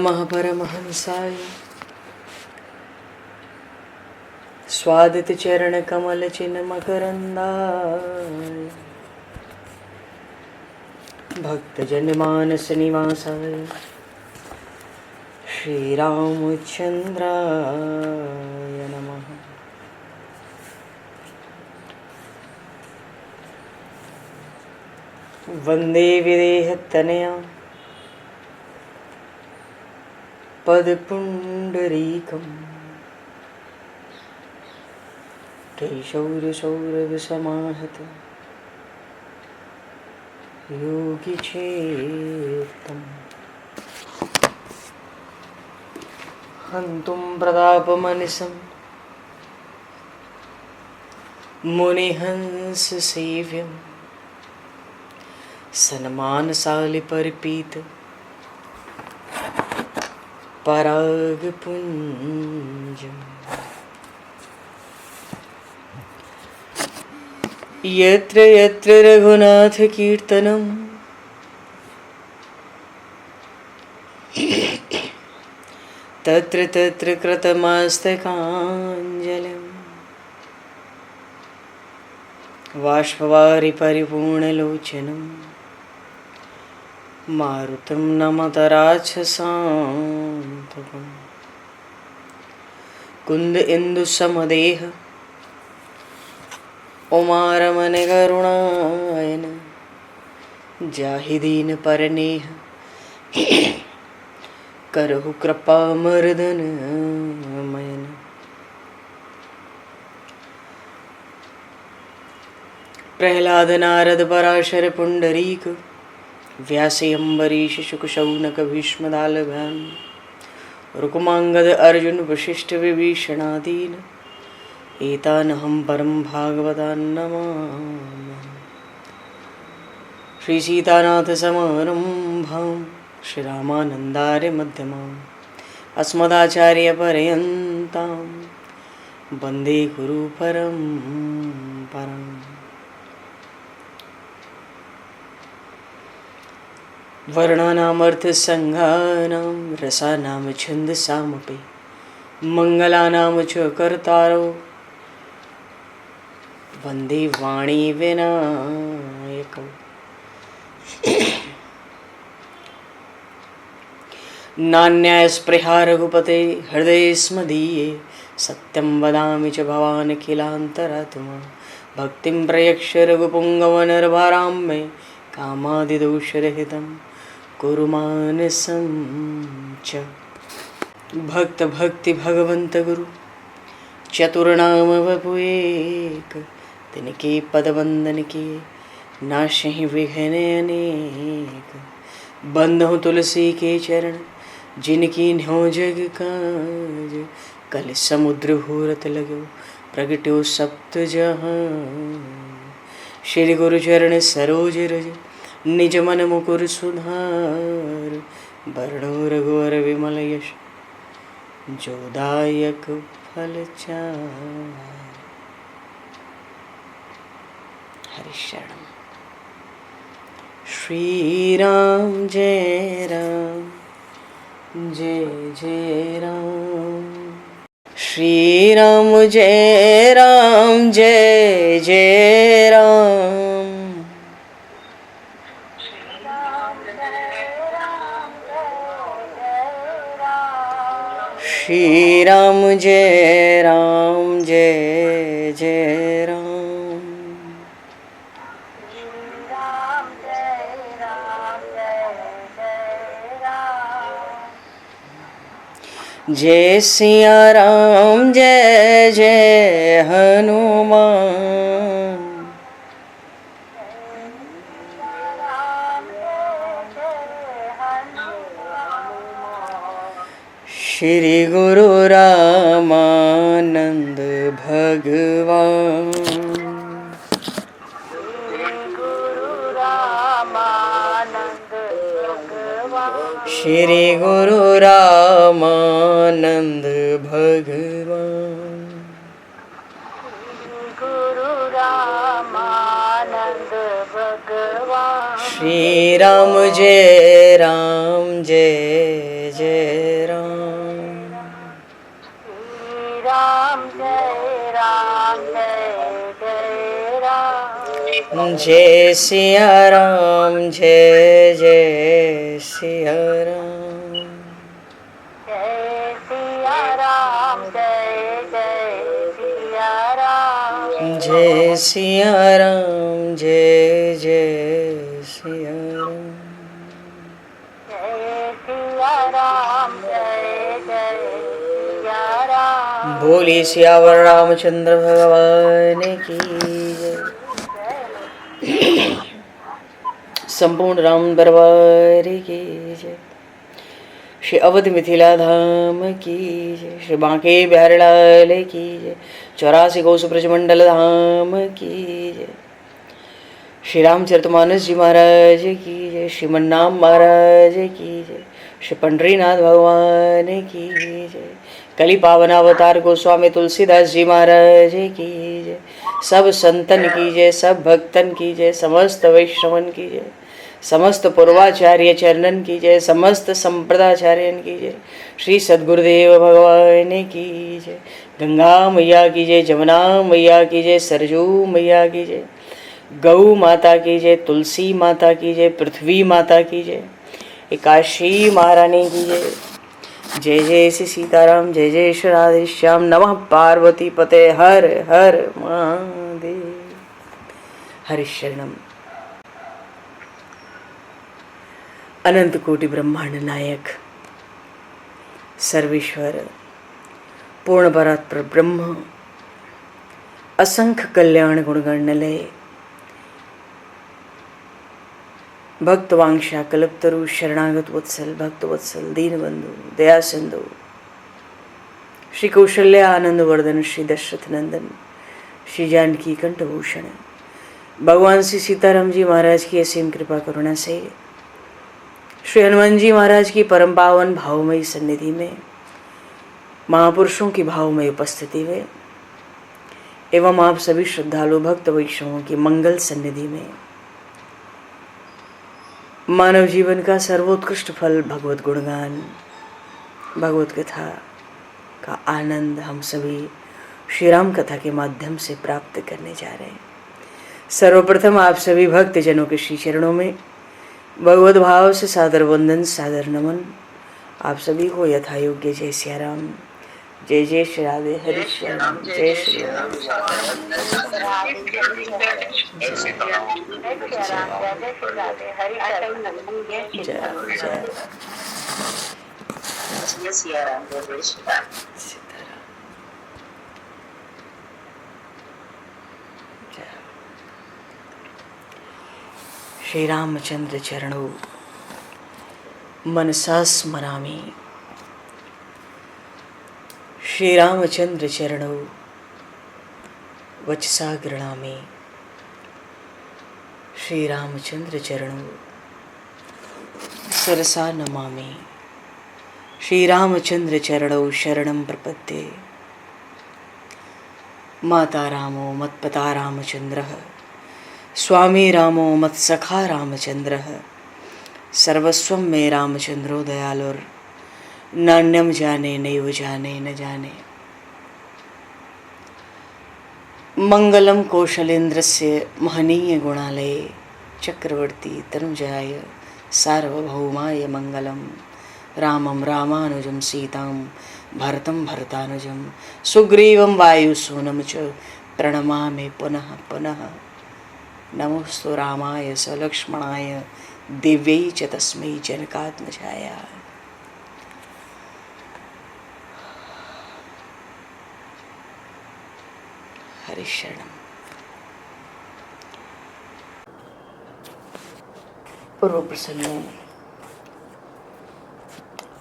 महापरमहंसाय स्वादित चरण कमल चिन्ह मकरंदाय भक्तजन मानस निवासाय श्री रामचंद्राय नमः। वंदे विदेहतनया पदपुंडरीकं केशौरसौरभसमाहत योगिचेतं हन्तुं प्रतापमनिशं मुनिहंससेव्यं सन्मानशालिपरिपीत परागपुञ्जम् यत्र यत्र रघुनाथकीर्तनं तत्र तत्र कृतमस्तकाञ्जलिं बाष्पवारि परिपूर्णलोचनं मारुतं नमत राक्षसान्तकं कुन्द इंदुसमदेह उमारमण करुणायन जाहि दीन परनेह करहु कृपा मर्दन मयन। प्रहलाद नारद पराशर पुंडरीक व्यासे अम्बरीश शुक शौनक भीष्म दालभ्याम रुक्मांगद अर्जुन वशिष्ठ विभीषणादीन एतानहं परम भागवतान् नमामि। श्री सीतानाथ समारंभां श्री रामानन्दार्य मध्यमाम् अस्मदाचार्य पर्यन्तां वन्दे गुरु परम्पराम्। वर्णानामर्थसंज्ञानां रसानां छन्दसामपि मङ्गलानां च कर्तारो वन्दे वाणी विनायकौ। नान्यायस्पृहा रघुपते हृदये स्मदीये सत्यं वदामि च भवान् किलान्तरात्मा भक्तिं प्रयक्ष रघुपुङ्गवनर्वरां मे कामादिदोषरहितं कुरु मानसं च। भक्त भक्ति भगवंत गुरु चतुर्नाम वपु एक तिनके पद वंदन के नाशहि विघ्न अनेक। बंधु तुलसी के चरण जिनकी न्यो जग काज कल समुद्र घोरत लगो प्रगट्यो सप्त जहां। श्री गुरु चरण सरोज रज निज मन मुकुर सुधार वर्णो रघुवर विमल यश जोदायक फलचार। हरिशरणम। श्री राम जय राम जय जय राम। श्री राम जय राम जय जय राम। श्री राम जय राम जय जय राम। जय सिया राम जय जय हनुमान। श्री गुरु रामानंद भगवान। श्री गुरु रामानंद भगवान। गुरु रामानंद भगवान। श्री राम जय राम जय जय राम। श्री राम जय जय राम। जय सिया राम जय जय सिया राम। जय सिया राम जय सिया राम। जय सिया राम जय जय सिया राम। जय सिया राम जय सिया राम। बोली सियावर रामचंद्र भगवान की जय। संपूर्ण राम दरबार की जय। श्री अवध मिथिला धाम की जय। श्री बांके बिहारी लाल की जय। 84 कोस ब्रजमंडल धाम की जय। श्री रामचरितमानस जी महाराज की जय। श्रीमन्नाम महाराज की जय। श्री पंडरीनाथ भगवान की जय। कली पावन अवतार गोस्वामी तुलसीदास जी महाराज की जय। सब संतन की जय, सब भक्तन की जय, समस्त वैष्णवन की जय, समस्त पूर्वाचार्य चरणन की जय, समस्त संप्रदाचार्यन की जय। श्री सद्गुरुदेव भगवान की जय। गंगा मैया की जय, जमुना मैया की जय, सरजू मैया की जय, गौ माता की जय, तुलसी माता की जय, पृथ्वी माता की जय, एकाशी महारानी की जय। जय जय श्री सीताराम, जय जय श्री राधेश्याम। नमः पार्वती पते हर हर महादेव। हरिशरणम। अनंत कोटि ब्रह्मांड नायक सर्वेश्वर पूर्ण परात्पर ब्रह्म असंख्य कल्याण गुणगणलय भक्तवांक्षा कल्पतरु शरणागत वत्सल भक्तवत्सल दीनबंधु दया सिंधु श्री कौशल्या आनंद वर्धन श्री दशरथ नंदन श्री जानकी कंठभूषण भगवान श्री सीताराम जी महाराज की असीम कृपा करुणा से श्री हनुमान जी महाराज की परम पावन भावमयी सन्निधि में महापुरुषों की भावमयी उपस्थिति में एवं आप सभी श्रद्धालु भक्त वैष्णवों की मंगल सन्निधि में मानव जीवन का सर्वोत्कृष्ट फल भगवत गुणगान भगवत कथा का आनंद हम सभी श्री राम कथा के माध्यम से प्राप्त करने जा रहे हैं। सर्वप्रथम आप सभी भक्त जनों के श्री चरणों में भगवत भाव से सादर वंदन सादर नमन। आप सभी को यथा योग्य जय सिया राम, जय जय श्री राधे हरि श्याम, जय श्री राम। श्री रामचंद्र चरणों मनसा स्मरामि। श्री रामचंद्र चरणों वचसा गृणामि। श्री रामचंद्र चरणों सरसा नमामि। श्री रामचंद्र चरणों शरणं प्रपद्ये। माता रामो मत्पता रामचंद्रः, स्वामी रामो मत्सखा रामचंद्रः, सर्वस्वं मे रामचंद्रो दयालुर, नान्यम जाने नैव जाने न जाने। मंगलम कौशलेन्द्रस्य महनीय गुणालये चक्रवर्ती तनुजाय सार्वभौमाय मंगलम। रामं रामानुजं सीतां भरतं भरतानुजं सुग्रीवं वायुसूनं च प्रणमामि पुनः पुनः। नमोस्तु रामाय सलक्ष्मणाय दिव्यै च तस्मै जनकात्मजाय। हरिशरणम। पूर्व प्रसंग में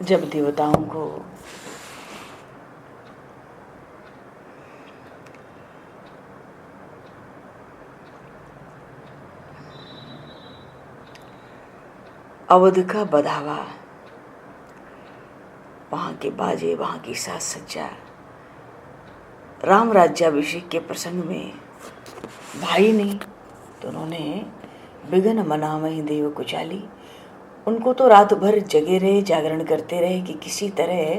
जब देवताओं को अवध का बधावा, वहाँ के बाजे, वहाँ की साज सज्जा, राम राज्याभिषेक के प्रसंग में भाई नहीं तो उन्होंने बिघन मनामहि देव कुचाली। उनको तो रात भर जगे रहे, जागरण करते रहे कि किसी तरह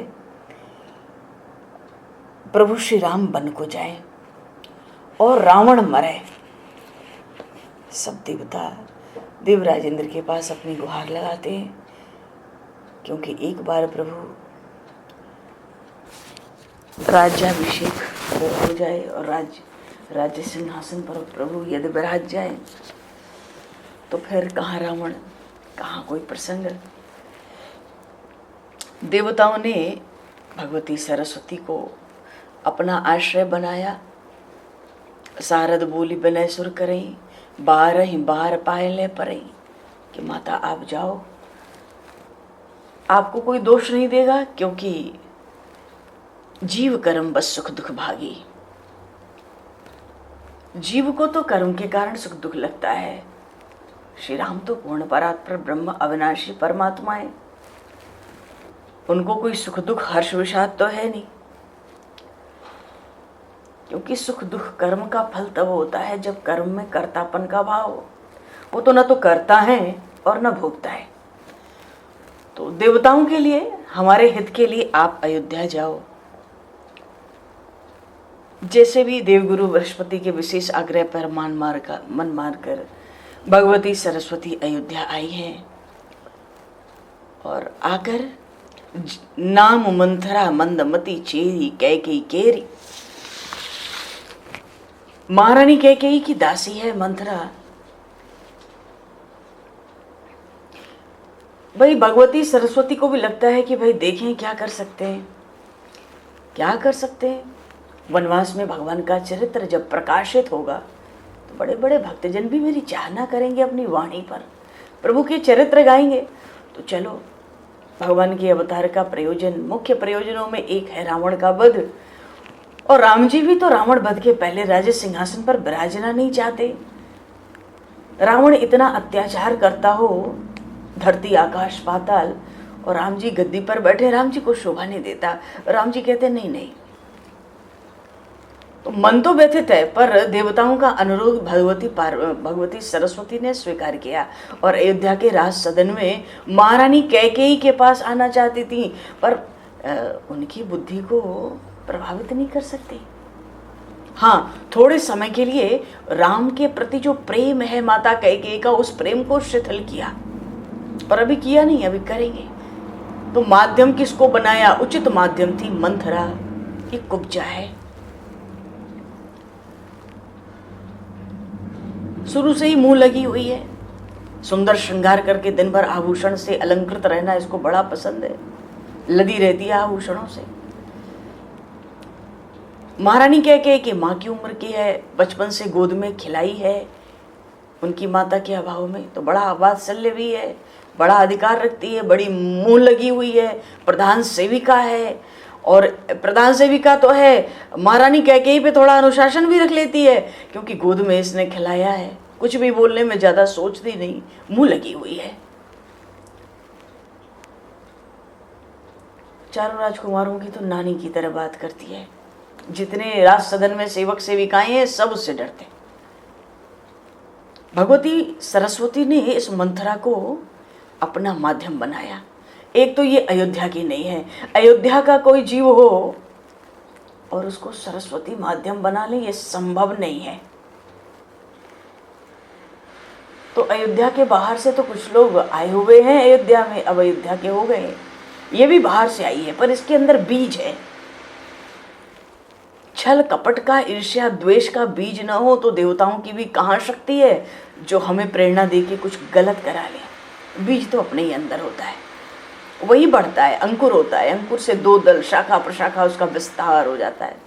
प्रभु श्री राम वन को जाए और रावण मरे। सब देवता देवराज इंद्र के पास अपनी गुहार लगाते हैं, क्योंकि एक बार प्रभु राज्याभिषेक हो जाए और राज्य सिंहासन पर प्रभु यदि विराज जाए तो फिर कहाँ रावण, कहाँ कोई प्रसंग। देवताओं ने भगवती सरस्वती को अपना आश्रय बनाया। सारद बोली विनय सुर करई, बारह बार पायले परई, कि माता आप जाओ, आपको कोई दोष नहीं देगा, क्योंकि जीव कर्म बस सुख दुख भागी। जीव को तो कर्म के कारण सुख दुख लगता है। श्री राम तो पूर्ण परात्पर ब्रह्म अविनाशी परमात्मा है, उनको कोई सुख दुख हर्ष विषाद तो है नहीं, क्योंकि सुख दुख कर्म का फल तब होता है जब कर्म में कर्तापन का भाव हो। वो तो न तो करता है और न भोगता है। तो देवताओं के लिए, हमारे हित के लिए आप अयोध्या जाओ। जैसे भी देवगुरु बृहस्पति के विशेष आग्रह पर मन मारकर भगवती सरस्वती अयोध्या आई हैं और आकर नाम मंथरा मंदमती चेरी कैकेयी केरी। महारानी कैकेयी की दासी है मंथरा। भाई भगवती सरस्वती को भी लगता है कि भाई देखें क्या कर सकते हैं, क्या कर सकते हैं। वनवास में भगवान का चरित्र जब प्रकाशित होगा तो बड़े बड़े भक्तजन भी मेरी चाहना करेंगे, अपनी वाणी पर प्रभु के चरित्र गाएंगे। तो चलो, भगवान के अवतार का प्रयोजन, मुख्य प्रयोजनों में एक है रावण का वध। और राम जी भी तो रावण वध के पहले राज्य सिंहासन पर विराजना नहीं चाहते। रावण इतना अत्याचार करता हो, धरती आकाश पाताल, और राम जी गद्दी पर बैठे, राम जी को शोभा नहीं देता। राम जी कहते नहीं नहीं। तो मन तो व्यथित है, पर देवताओं का अनुरोध भगवती सरस्वती ने स्वीकार किया और अयोध्या के राज सदन में महारानी कैकेयी के पास आना चाहती थी, पर उनकी बुद्धि को प्रभावित नहीं कर सकती। हाँ, थोड़े समय के लिए राम के प्रति जो प्रेम है माता कैकेयी का, उस प्रेम को शिथिल किया, पर अभी किया नहीं, अभी करेंगे। तो माध्यम किसको बनाया? उचित माध्यम थी मंथरा, ये कुब्जा है। शुरू से ही मुंह लगी हुई है, सुंदर श्रृंगार करके दिन भर आभूषण से अलंकृत रहना इसको बड़ा पसंद है, लदी रहती है आभूषणों से। महारानी कैकेयी की माँ की उम्र की है, बचपन से गोद में खिलाई है उनकी माता के अभाव में, तो बड़ा वात्सल्य भी है, बड़ा अधिकार रखती है, बड़ी मुंह लगी हुई है, प्रधान सेविका है। और प्रधान सेविका तो है, महारानी कैकेयी पे थोड़ा अनुशासन भी रख लेती है, क्योंकि गोद में इसने खिलाया है, कुछ भी बोलने में ज्यादा सोचती नहीं, मुंह लगी हुई है। चारों राजकुमारों की तो नानी की तरह बात करती है। जितने राज सदन में सेवक सेविकाएं हैं सब उससे डरते। भगवती सरस्वती ने इस मंथरा को अपना माध्यम बनाया। एक तो ये अयोध्या की नहीं है, अयोध्या का कोई जीव हो और उसको सरस्वती माध्यम बना ले, ये संभव नहीं है। तो अयोध्या के बाहर से तो कुछ लोग आए हुए हैं अयोध्या में, अब अयोध्या के हो गए, ये भी बाहर से आई है, पर इसके अंदर बीज है। छल कपट का, ईर्ष्या द्वेष का बीज न हो तो देवताओं की भी कहाँ शक्ति है जो हमें प्रेरणा दे के कुछ गलत करा ले। बीज तो अपने ही अंदर होता है, वही बढ़ता है, अंकुर होता है, अंकुर से दो दल, शाखा प्रशाखा, उसका विस्तार हो जाता है।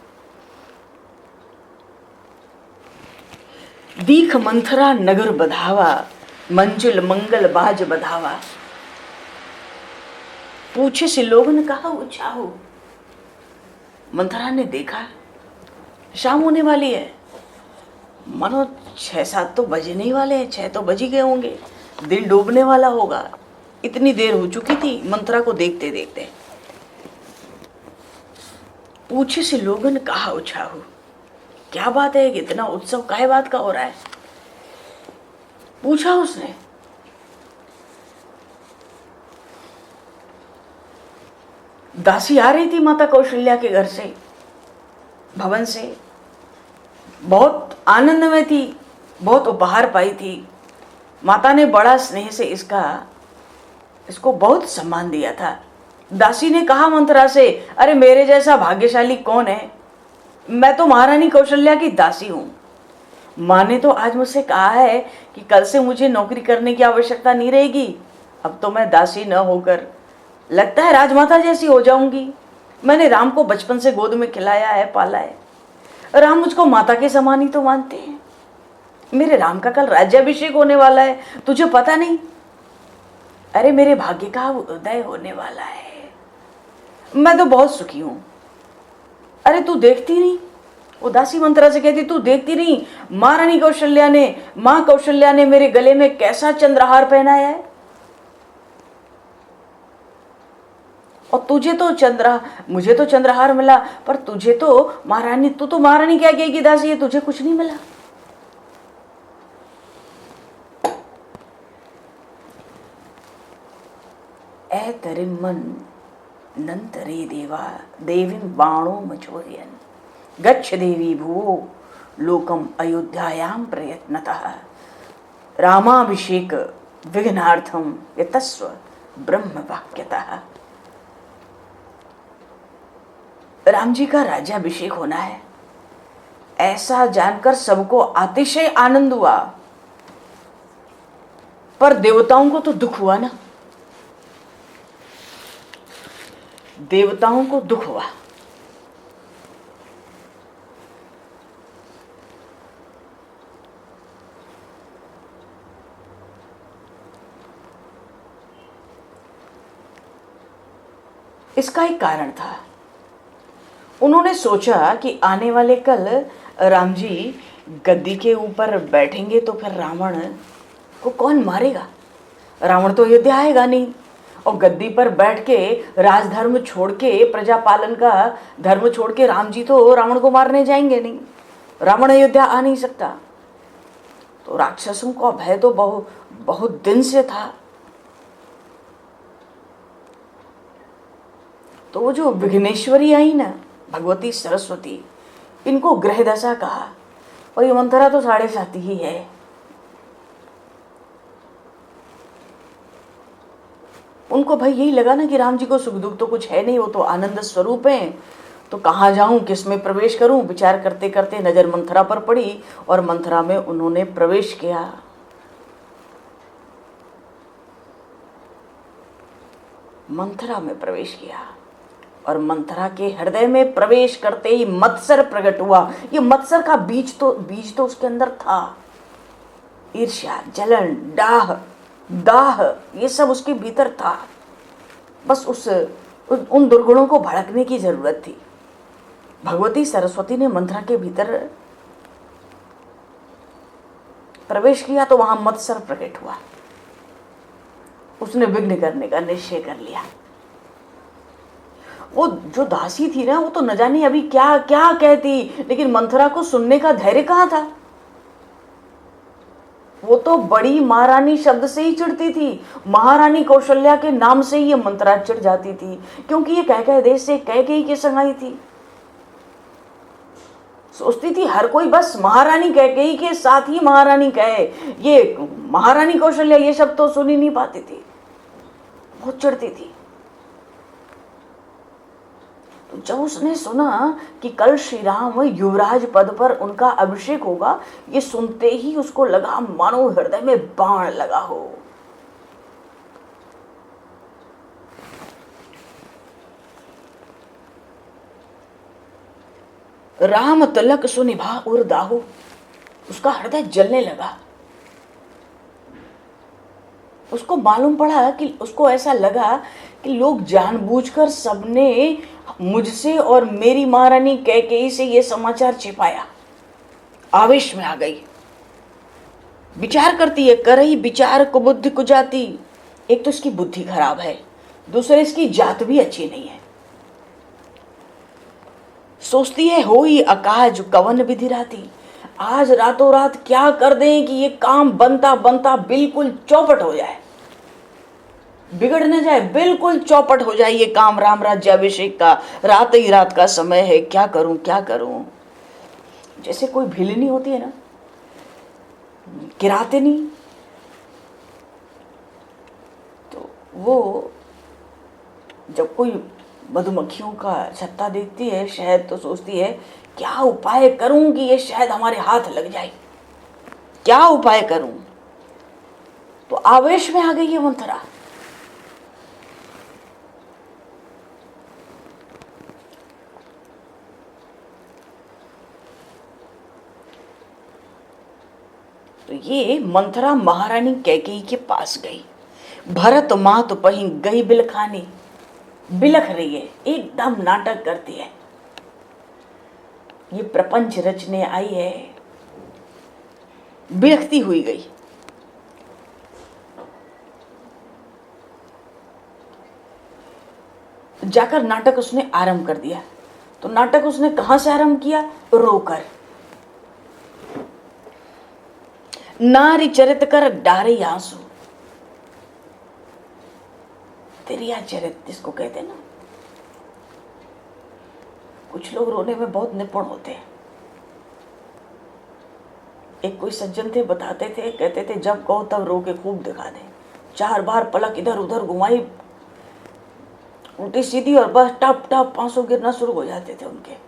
दीख मंथरा नगर बधावा, मंजुल मंगल बाज बधावा। पूछे से लोगों ने कहा उछाहू। मंथरा ने देखा शाम होने वाली है, मानो 6-7 तो बजने ही वाले हैं, 6 तो बज ही गए होंगे, दिल डूबने वाला होगा। इतनी देर हो चुकी थी मंथरा को देखते देखते। पूछे से लोगों ने कहा उछाहू, क्या बात है, इतना उत्सव काहे बात का हो रहा है? पूछा उसने, दासी आ रही थी माता कौशल्या के घर से, भवन से, बहुत आनंद में थी, बहुत उपहार पाई थी। माता ने बड़ा स्नेह से इसको बहुत सम्मान दिया था। दासी ने कहा मंथरा से, अरे मेरे जैसा भाग्यशाली कौन है, मैं तो महारानी कौशल्या की दासी हूं। माँ ने तो आज मुझसे कहा है कि कल से मुझे नौकरी करने की आवश्यकता नहीं रहेगी, अब तो मैं दासी न होकर लगता है राजमाता जैसी हो जाऊंगी। मैंने राम को बचपन से गोद में खिलाया है, पाला है, राम मुझको माता के समान ही तो मानते हैं। मेरे राम का कल राज्याभिषेक होने वाला है, तुझे पता नहीं? अरे मेरे भाग्य का उदय होने वाला है, मैं तो बहुत सुखी हूं। अरे तू देखती नहीं, उदासी मंत्रा से कहती, तू देखती नहीं महारानी कौशल्या ने, मां कौशल्या ने मेरे गले में कैसा चंद्रहार पहनाया है, और तुझे तो मुझे तो चंद्रहार मिला, पर तुझे तो महारानी, तू तो महारानी क्या कहेगी दासी है, तुझे कुछ नहीं मिला। ऐतरिमन नंतरे देवा देवीं बाणो मचोरयन गच्छ देवी भुवो लोकम अयोध्यायां प्रयत्नतः रामाभिषेक विघ्नार्थम यतस्व ब्रह्म वाक्यतः। राम जी का राज्याभिषेक होना है, ऐसा जानकर सबको अतिशय आनंद हुआ, पर देवताओं को तो दुख हुआ ना, देवताओं को दुख हुआ। इसका एक कारण था, उन्होंने सोचा कि आने वाले कल राम जी गद्दी के ऊपर बैठेंगे तो फिर रावण को कौन मारेगा, रावण तो अयोध्या आएगा नहीं, और गद्दी पर बैठ के राजधर्म छोड़ के, प्रजा पालन का धर्म छोड़ के राम जी तो रावण को मारने जाएंगे नहीं, रावण अयोध्या आ नहीं सकता। तो राक्षसों का भय तो बहुत दिन से था। तो वो जो विघ्नेश्वरी आई ना, भगवती सरस्वती, इनको ग्रह दशा कहा, और ये मंथरा तो 7.5 ही है। उनको भाई यही लगा ना कि राम जी को सुख दुख तो कुछ है नहीं, वो तो आनंद स्वरूप हैं, तो कहाँ जाऊं, किस में प्रवेश करूं, विचार करते करते नजर मंथरा पर पड़ी, और मंथरा में उन्होंने प्रवेश किया। मंथरा में प्रवेश किया, और मंथरा के हृदय में प्रवेश करते ही मत्सर प्रकट हुआ। ये मत्सर का बीज तो उसके अंदर था। ईर्ष्या, जलन, डाह, दाह, ये सब उसके भीतर था। बस उन दुर्गुणों को भड़कने की जरूरत थी। भगवती सरस्वती ने मंथरा के भीतर प्रवेश किया तो वहां मत्सर प्रकट हुआ। उसने विघ्न करने का निश्चय कर लिया। वो जो दासी थी ना, वो तो न जाने अभी क्या क्या कहती, लेकिन मंथरा को सुनने का धैर्य कहाँ था। वो तो बड़ी महारानी शब्द से ही चिढ़ती थी, महारानी कौशल्या के नाम से ही ये मंथरा चिढ़ जाती थी, क्योंकि ये कह देश से कैकेयी के संग आई थी। सोचती थी हर कोई बस महारानी कैकेयी के साथ ही महारानी कहे, ये महारानी कौशल्या ये शब्द तो सुन ही नहीं पाती थी, बहुत चिढ़ती थी। तो जब उसने सुना कि कल श्री राम युवराज पद पर उनका अभिषेक होगा, ये सुनते ही उसको लगा मानो हृदय में बाण लगा हो। राम तिलक सुनिभा उर दाहु, उसका हृदय जलने लगा। उसको मालूम पड़ा कि उसको ऐसा लगा कि लोग जानबूझकर सबने मुझसे और मेरी महारानी कैकेयी से ये समाचार छिपाया। आवेश में आ गई, विचार करती है, कर रही विचार को बुद्धि को जाती। एक तो इसकी बुद्धि खराब है, दूसरे इसकी जात भी अच्छी नहीं है। सोचती है हो ही अकाज कवन विधि राती, आज रातों रात क्या कर दें कि ये काम बनता बनता बिल्कुल चौपट हो जाए, बिगड़ न जाए, बिल्कुल चौपट हो जाए ये काम राम राज्याभिषेक का। रात ही रात का समय है, क्या करूं क्या करूं। जैसे कोई भिलनी होती है ना, किराते नहीं, तो वो जब कोई मधुमक्खियों का छत्ता देखती है शहद, तो सोचती है क्या उपाय करूं कि ये शहद हमारे हाथ लग जाए, क्या उपाय करूं। तो आवेश में आ गई है मंथरा। तो ये मंथरा महारानी कैकेयी के पास गई। भरत माँ तो पही गई बिलखानी, बिलख रही है, एकदम नाटक करती है, ये प्रपंच रचने आई है, बिलखती हुई गई। जाकर नाटक उसने आरंभ कर दिया। तो नाटक उसने कहां से आरंभ किया? रोकर। नारी चरित कर डारे आंसू, तिरिया चरित जिसको कहते हैं ना, कुछ लोग रोने में बहुत निपुण होते हैं। एक कोई सज्जन थे, बताते थे, कहते थे जब कहो तब रो के खूब दिखा दे। 4 बार पलक इधर उधर घुमाई उल्टी सीधी और बस टप टप आंसू गिरना शुरू हो जाते थे उनके।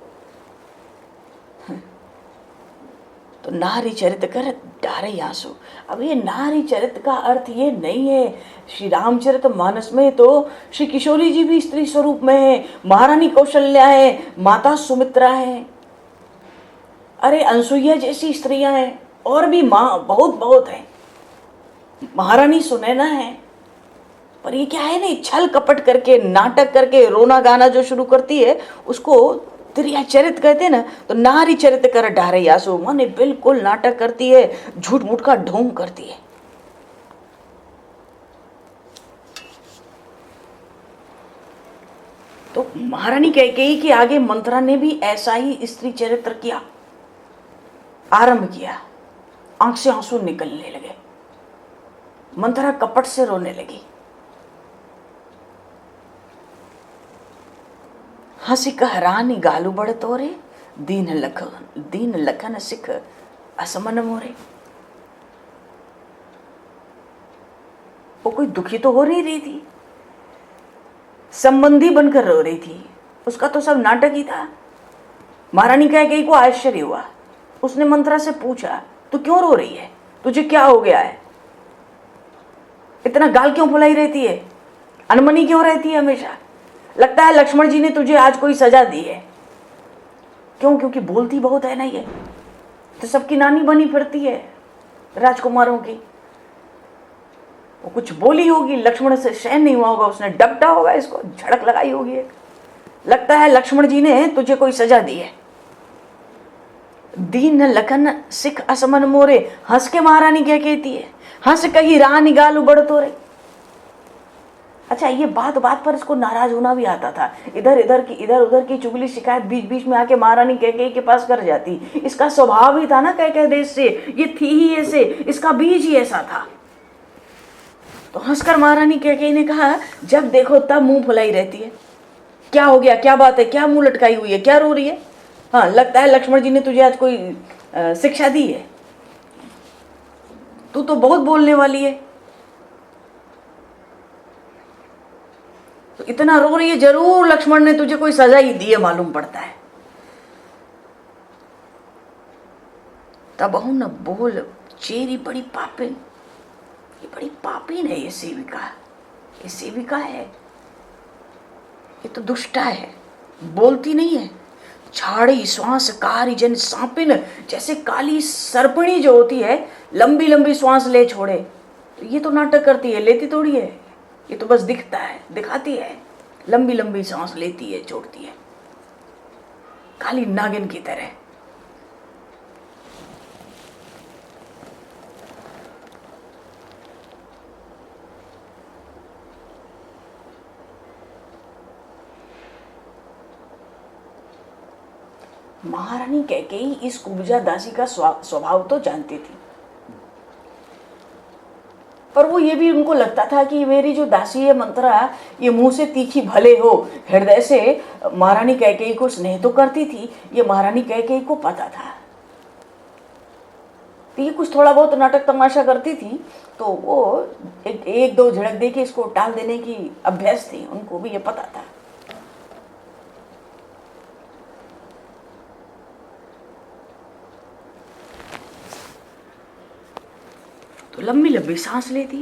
तो नारी चरित कर डारे आंसू। अब ये नारी चरित का अर्थ ये नहीं है, श्री रामचरित मानस में तो श्री किशोरी जी भी स्त्री स्वरूप में है, महारानी कौशल्या है, माता सुमित्रा है, अरे अनसुईया जैसी स्त्रियां हैं, और भी माँ बहुत बहुत है, महारानी सुनैना है। पर ये क्या है ना, छल कपट करके नाटक करके रोना गाना जो शुरू करती है उसको तिरिया चरित कहते हैं ना। तो नारी चरित कर डारे आंसू, माने बिल्कुल नाटक करती है, झूठ मूठ का ढोंग करती है। तो महारानी कैकेयी के आगे मंथरा ने भी ऐसा ही स्त्री चरित्र किया, आरंभ किया। आंख से आंसू निकलने लगे, मंथरा कपट से रोने लगी। हंसी कहरानी गालू बड़ तोरे, दीन लखन सिख असमन मोरे। वो कोई दुखी तो हो नहीं रही थी, संबंधी बनकर रो रही थी, उसका तो सब नाटक ही था। महारानी कैकेयी को आश्चर्य हुआ, उसने मंथरा से पूछा तू क्यों रो रही है, तुझे क्या हो गया है, इतना गाल क्यों फुलाई रहती है, अनमनी क्यों रहती है हमेशा, लगता है लक्ष्मण जी ने तुझे आज कोई सजा दी है। क्यों? क्योंकि बोलती बहुत है ना, ये तो सबकी नानी बनी फिरती है राजकुमारों की। वो कुछ बोली होगी, लक्ष्मण से सहन नहीं हुआ होगा, उसने डपटा होगा, इसको झड़क लगाई होगी, लगता है लक्ष्मण जी ने तुझे कोई सजा दी है। दीन लखन सिख असमन मोरे, हंस के महारानी क्या कहती है, हंस कही रानी गालू बड़ तोरे। अच्छा, ये बात बात पर इसको नाराज होना भी आता था, इधर उधर की चुगली शिकायत बीच बीच में आके महारानी कैकेयी के पास कर जाती। इसका स्वभाव ही था ना कैकेयी देश से, ये थी ही ऐसे, इसका बीज ही ऐसा था। तो हंसकर महारानी कैकेयी ने कहा जब देखो तब मुंह फुलाई रहती है, क्या हो गया, क्या बात है, क्या मुंह लटकाई हुई है, क्या रो रही है। हाँ, लगता है लक्ष्मण जी ने तुझे आज कोई शिक्षा दी है, तू तो बहुत बोलने वाली है, तो इतना रो रही है, जरूर लक्ष्मण ने तुझे कोई सजा ही दी है मालूम पड़ता है। तब हूं न बोल चेरी बड़ी पापिन, ये बड़ी पापिन है, ये सेविका है, ये तो दुष्टा है, बोलती नहीं है। छाड़ी श्वास कारी जन सांपिन, जैसे काली सर्पणी जो होती है लंबी लंबी श्वास ले छोड़े, तो ये तो नाटक करती है, लेती थोड़ी है, ये तो बस दिखता है, दिखाती है, लंबी लंबी सांस लेती है छोड़ती है, काली नागिन की तरह। महारानी कैकेयी इस कुब्जा दासी का स्वभाव तो जानती थी, पर वो ये भी उनको लगता था कि मेरी जो दासी है मंत्रा, ये मुंह से तीखी भले हो, हृदय से महारानी कैकेयी को स्नेह तो करती थी, ये महारानी कैकेयी को पता था। तो ये कुछ थोड़ा बहुत नाटक तमाशा करती थी, तो वो एक दो झड़क दे के इसको टाल देने की अभ्यास थी, उनको भी ये पता था। तो लंबी लंबी सांस लेती,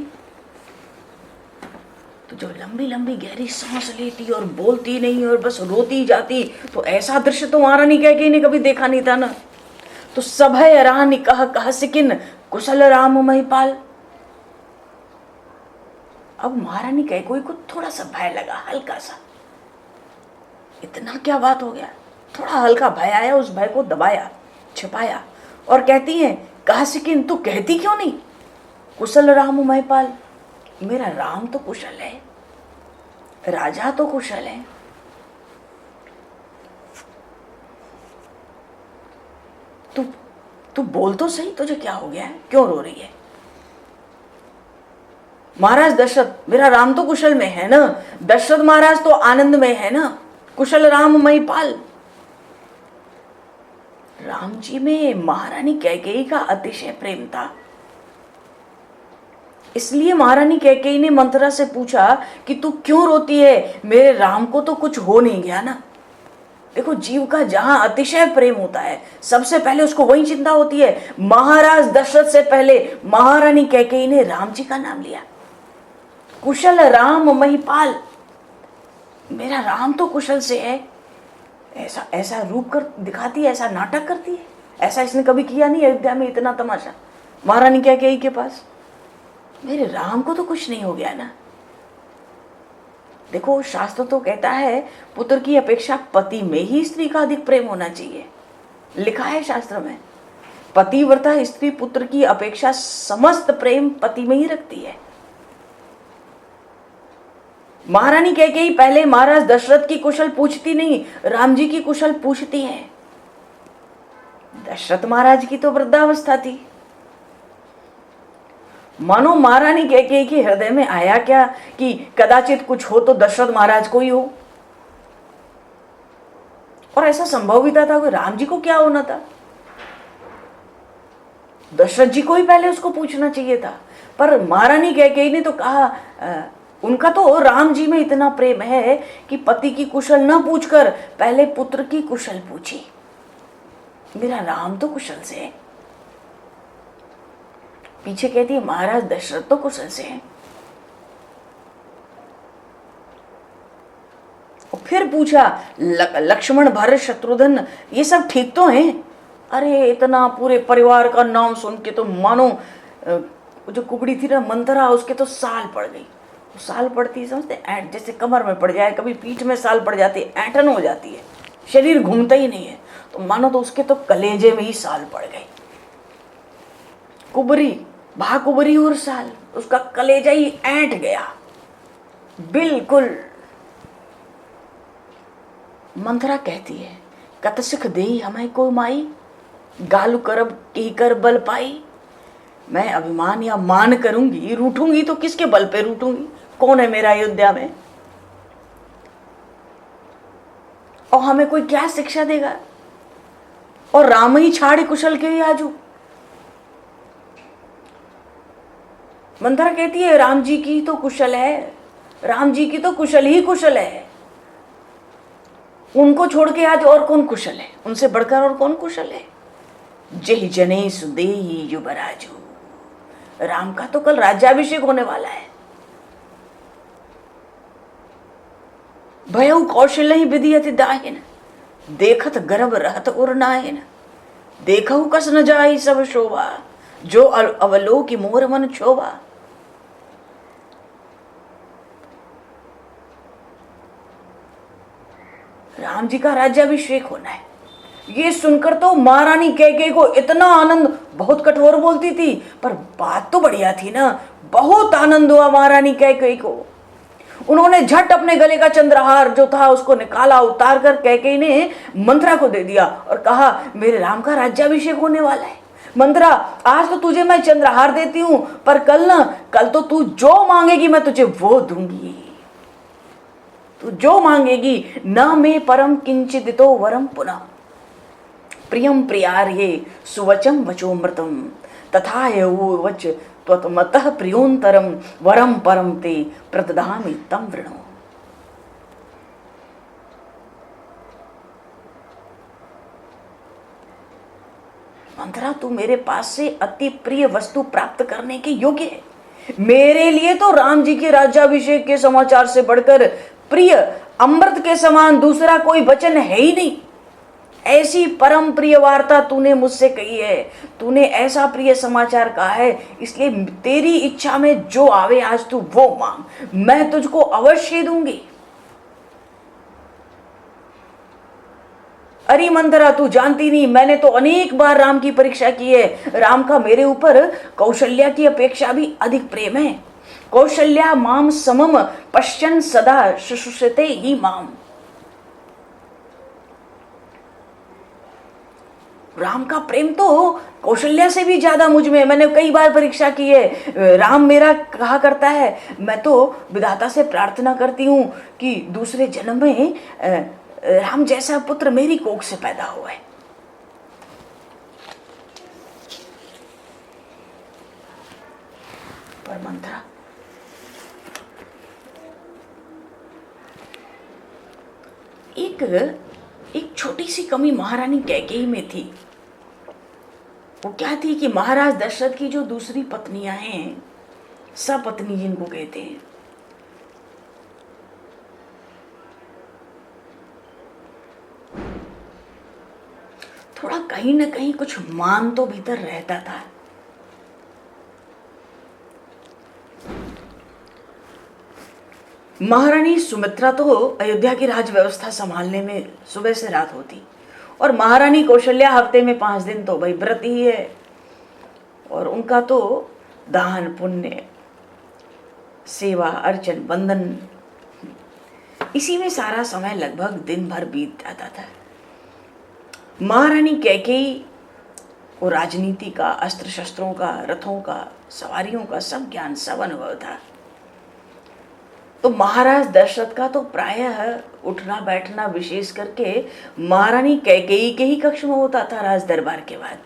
तो जो लंबी लंबी गहरी सांस लेती और बोलती नहीं और बस रोती जाती, तो ऐसा दृश्य तो महारानी कैकेयी ने कभी देखा नहीं था ना। तो सभय रानी कह सिकिन कुशल राम महिपाल। अब महारानी कैकेयी को थोड़ा सा भय लगा, हल्का सा, इतना क्या बात हो गया, थोड़ा हल्का भय आया, उस भय को दबाया छिपाया और कहती है कह सिकिन, तू कहती क्यों नहीं कुशल राम महिपाल, मेरा राम तो कुशल है, राजा तो कुशल है, तू बोल तो सही, तुझे क्या हो गया है, क्यों रो रही है। महाराज दशरथ, मेरा राम तो कुशल में है ना, दशरथ महाराज तो आनंद में है ना, कुशल राम महिपाल। राम जी में महारानी कैकेयी का अतिशय प्रेम था, इसलिए महारानी कैकेयी ने मंत्रा से पूछा कि तू क्यों रोती है, मेरे राम को तो कुछ हो नहीं गया ना। देखो, जीव का जहां अतिशय प्रेम होता है, सबसे पहले उसको वही चिंता होती है। महाराज दशरथ से पहले महारानी कैकेयी ने राम जी का नाम लिया, कुशल राम महिपाल, मेरा राम तो कुशल से है। ऐसा ऐसा रूप कर दिखाती है, ऐसा नाटक करती है, ऐसा इसने कभी किया नहीं अयोध्या में, इतना तमाशा महारानी कैकेयी के पास। मेरे राम को तो कुछ नहीं हो गया ना। देखो, शास्त्र तो कहता है पुत्र की अपेक्षा पति में ही स्त्री का अधिक प्रेम होना चाहिए, लिखा है शास्त्र में। पतिव्रता स्त्री पुत्र की अपेक्षा समस्त प्रेम पति में ही रखती है। महारानी कैकेयी पहले महाराज दशरथ की कुशल पूछती नहीं, राम जी की कुशल पूछती है। दशरथ महाराज की तो वृद्धावस्था थी, मानो महारानी कैकेयी के हृदय में आया क्या कि कदाचित कुछ हो तो दशरथ महाराज को ही हो, और ऐसा संभव भी था कि राम जी को क्या होना था, दशरथ जी को ही पहले उसको पूछना चाहिए था। पर महारानी कैकेयी ने तो कहा, उनका तो राम जी में इतना प्रेम है कि पति की कुशल न पूछकर पहले पुत्र की कुशल पूछी। मेरा राम तो कुशल से है। पीछे कहती है महाराज दशरथ तो कुशल से है। और फिर पूछा, लक्ष्मण भरत शत्रुघ्न ये सब ठीक तो हैं? अरे इतना पूरे परिवार का नाम सुन के तो मानो जो कुकड़ी थी ना मंथरा, उसके तो साल पड़ गई। साल पड़ती समझते ऐंठ, जैसे कमर में पड़ जाए, कभी पीठ में साल पड़ जाती है, ऐंठन हो जाती है, शरीर घूमता ही नहीं है, तो मानो तो उसके तो कलेजे में ही साल पड़ गई। कुबरी भाकुबरी और साल, उसका कलेजा ही ऐंठ गया बिल्कुल। मंथरा कहती है, कत सिख देई हमें को माई, गालू करब की कर बल पाई। मैं अभिमान या मान करूंगी, रूठूंगी तो किसके बल पे रूठूंगी? कौन है मेरा अयोध्या में? और हमें कोई क्या शिक्षा देगा? और राम ही छाड़े कुशल के ही आजू। मंथरा कहती है राम जी की तो कुशल है, राम जी की तो कुशल ही कुशल है, उनको छोड़ के आज और कौन कुशल है? उनसे बढ़कर और कौन कुशल है? जय जने सुदेही युवराजू, राम का तो कल राज्याभिषेक होने वाला है। भयउ कौशल ही विधियति दाहिन, देखत गर्भ रहत उर नाहिन। देखहु कस न जाई सब शोभा, जो अवलोकि मोर मन क्षोभा। राम जी का राज्याभिषेक होना है, ये सुनकर तो महारानी कैकेयी को इतना आनंद, बहुत कठोर बोलती थी पर बात तो बढ़िया थी ना, बहुत आनंद हुआ महारानी कैकेयी को। उन्होंने झट अपने गले का चंद्रहार जो था उसको निकाला, उतार कर कैकेयी ने मंत्रा को दे दिया और कहा मेरे राम का राज्याभिषेक होने वाला है। मंत्रा, आज तो तुझे मैं चंद्रहार देती हूं, पर कल तो तू जो मांगेगी मैं तुझे वो दूंगी। तू जो मांगेगी, न मे परम किंचिदितो वरम पुनः प्रियम प्रियार्ये सुवचम वचोमृतम तथा यौवच त्वत्मतः प्रियोन्तरम वरम परम ते प्रददामि तम वृणो। मंत्रा, तू मेरे पास से अति प्रिय वस्तु प्राप्त करने के योग्य है। मेरे लिए तो राम जी के राज्याभिषेक के समाचार से बढ़कर प्रिय अमृत के समान दूसरा कोई वचन है ही नहीं। ऐसी परम प्रिय वार्ता तूने मुझसे कही है, तूने ऐसा प्रिय समाचार कहा है, इसलिए तेरी इच्छा में जो आवे आज तू वो मांग, मैं तुझको अवश्य दूंगी। अरे मंत्रा, तू जानती नहीं, मैंने तो अनेक बार राम की परीक्षा की है। राम का मेरे ऊपर कौशल्या की अपेक्षा भी अधिक प्रेम है। कौशल्या माम समम पश्चन सदा शुश्रूषते ही माम। राम का प्रेम तो कौशल्या से भी ज्यादा मुझ में, मैंने कई बार परीक्षा की है। राम मेरा कहा करता है, मैं तो विधाता से प्रार्थना करती हूँ कि दूसरे जन्म में राम जैसा पुत्र मेरी कोख से पैदा हुआ है। पर मंत्रा, एक छोटी सी कमी महारानी कैकेयी में थी। वो क्या थी कि महाराज दशरथ की जो दूसरी पत्नियां हैं, सपत्नी जिनको कहते हैं, थोड़ा कहीं ना कहीं कुछ मान तो भीतर रहता था। महारानी सुमित्रा तो अयोध्या की राज व्यवस्था संभालने में सुबह से रात होती, और महारानी कौशल्या हफ्ते में 5 दिन तो भाई व्रत ही है, और उनका तो दान पुण्य सेवा अर्चन बंधन इसी में सारा समय लगभग दिन भर बीत जाता था। महारानी कैकेयी को राजनीति का, अस्त्र शस्त्रों का, रथों का, सवारियों का सब ज्ञान, सब अनुभव था। तो महाराज दशरथ का तो प्रायः उठना बैठना विशेष करके महारानी कैकेयी के ही कक्ष में होता था राज दरबार के बाद।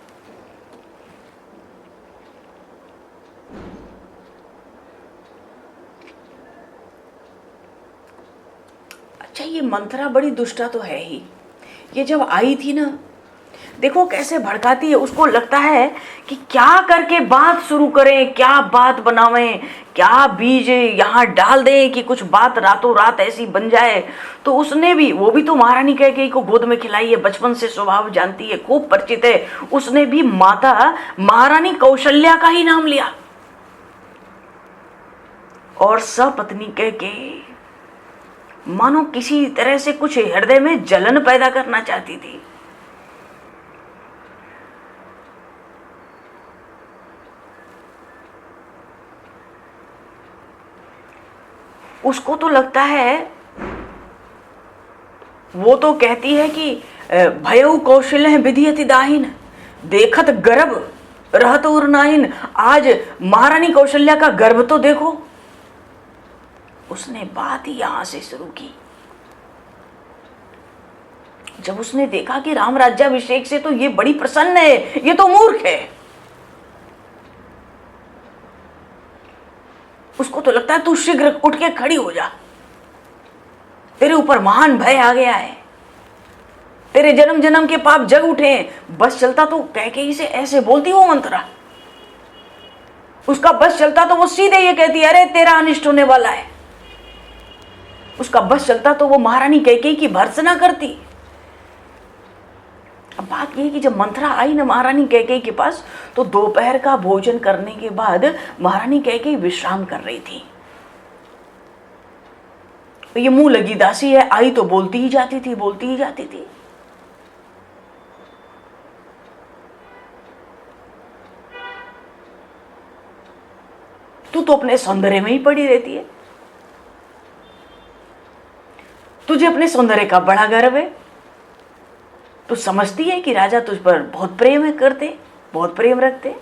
अच्छा, ये मंत्रा बड़ी दुष्टा तो है ही। ये जब आई थी ना, देखो कैसे भड़काती है। उसको लगता है कि क्या करके बात शुरू करें, क्या बात बनावें, क्या बीज यहाँ डाल दें कि कुछ बात रातों रात ऐसी बन जाए। तो उसने भी, वो भी तो महारानी कैकेयी को गोद में खिलाई है, बचपन से स्वभाव जानती है, खूब परिचित है। उसने भी माता महारानी कौशल्या का ही नाम लिया, और सपत्नी कैकेयी मानो किसी तरह से कुछ हृदय में जलन पैदा करना चाहती थी। उसको तो लगता है, वो तो कहती है कि भयउ कौशल्य विधियति दाहिन देखत गर्भ रहत उर नाहिन। आज महारानी कौशल्या का गर्भ तो देखो। उसने बात ही यहां से शुरू की। जब उसने देखा कि राम राज्याभिषेक से तो ये बड़ी प्रसन्न है, ये तो मूर्ख है, उसको तो लगता है तू शीघ्र उठ के खड़ी हो जा, तेरे ऊपर महान भय आ गया है, तेरे जन्म जन्म के पाप जग उठे हैं। बस चलता तो कैकेयी से ऐसे बोलती वो मंत्रा, उसका बस चलता तो वो सीधे ये कहती अरे तेरा अनिष्ट होने वाला है। उसका बस चलता तो वो महारानी कैकेयी की भर्त्सना करती। अब बात यह कि जब मंत्रा आई ना महारानी कैकेयी के पास, तो दोपहर का भोजन करने के बाद महारानी कैकेयी विश्राम कर रही थी। तो ये मुंह लगी दासी है, आई तो बोलती ही जाती थी, बोलती ही जाती थी। तू तो अपने सौंदर्य में ही पड़ी रहती है, तुझे अपने सौंदर्य का बड़ा गर्व है। तू समझती है कि राजा तुझ पर बहुत प्रेम है करते, बहुत प्रेम रखते,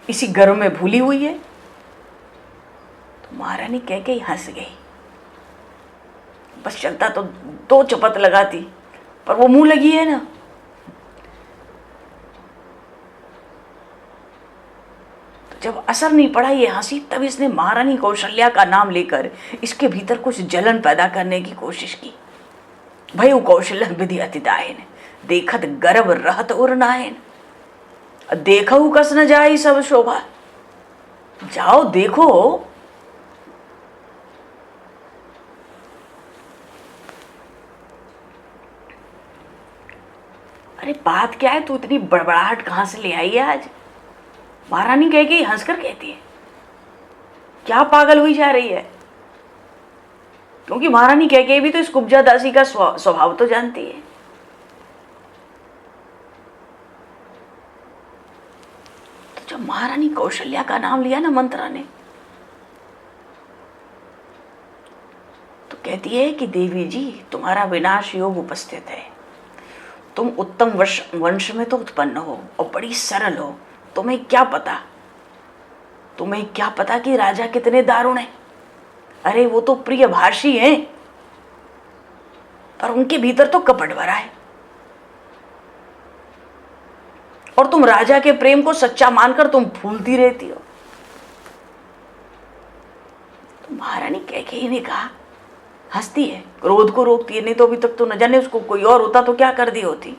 इसी गर्व में भूली हुई है। तो महारानी कह के ही हंस गई। बस चलता तो दो चपत लगाती, पर वो मुंह लगी है ना। तो जब असर नहीं पड़ा ये हंसी, तब इसने महारानी कौशल्या का नाम लेकर इसके भीतर कुछ जलन पैदा करने की कोशिश की। भयउ कौशल्य विधि अतिदायन, देखत गर्भ रहत उर्नायन, देखऊ कस न जाई सब शोभा। जाओ देखो। अरे बात क्या है, तू इतनी बड़बड़ाहट कहां से ले आई है आज? महारानी कह के हंसकर कहती है, क्या पागल हुई जा रही है? क्योंकि महारानी कह के भी तो इस कुब्जा दासी का स्वभाव तो जानती है। तो जब महारानी कौशल्या का नाम लिया ना मंत्रा ने, तो कहती है कि देवी जी, तुम्हारा विनाश योग उपस्थित है। तुम उत्तम वंश में तो उत्पन्न हो और बड़ी सरल हो। तुम्हें क्या पता कि राजा कितने दारुण हैं? अरे वो तो प्रिय भाषी हैं, पर उनके भीतर तो कपट भरा है। और तुम राजा के प्रेम को सच्चा मानकर तुम फूलती रहती हो। तो महारानी कैकेयी ने कहा, हंसती है, क्रोध को रोकती है, नहीं तो अभी तक तो न जाने उसको कोई और होता तो क्या कर दी होती।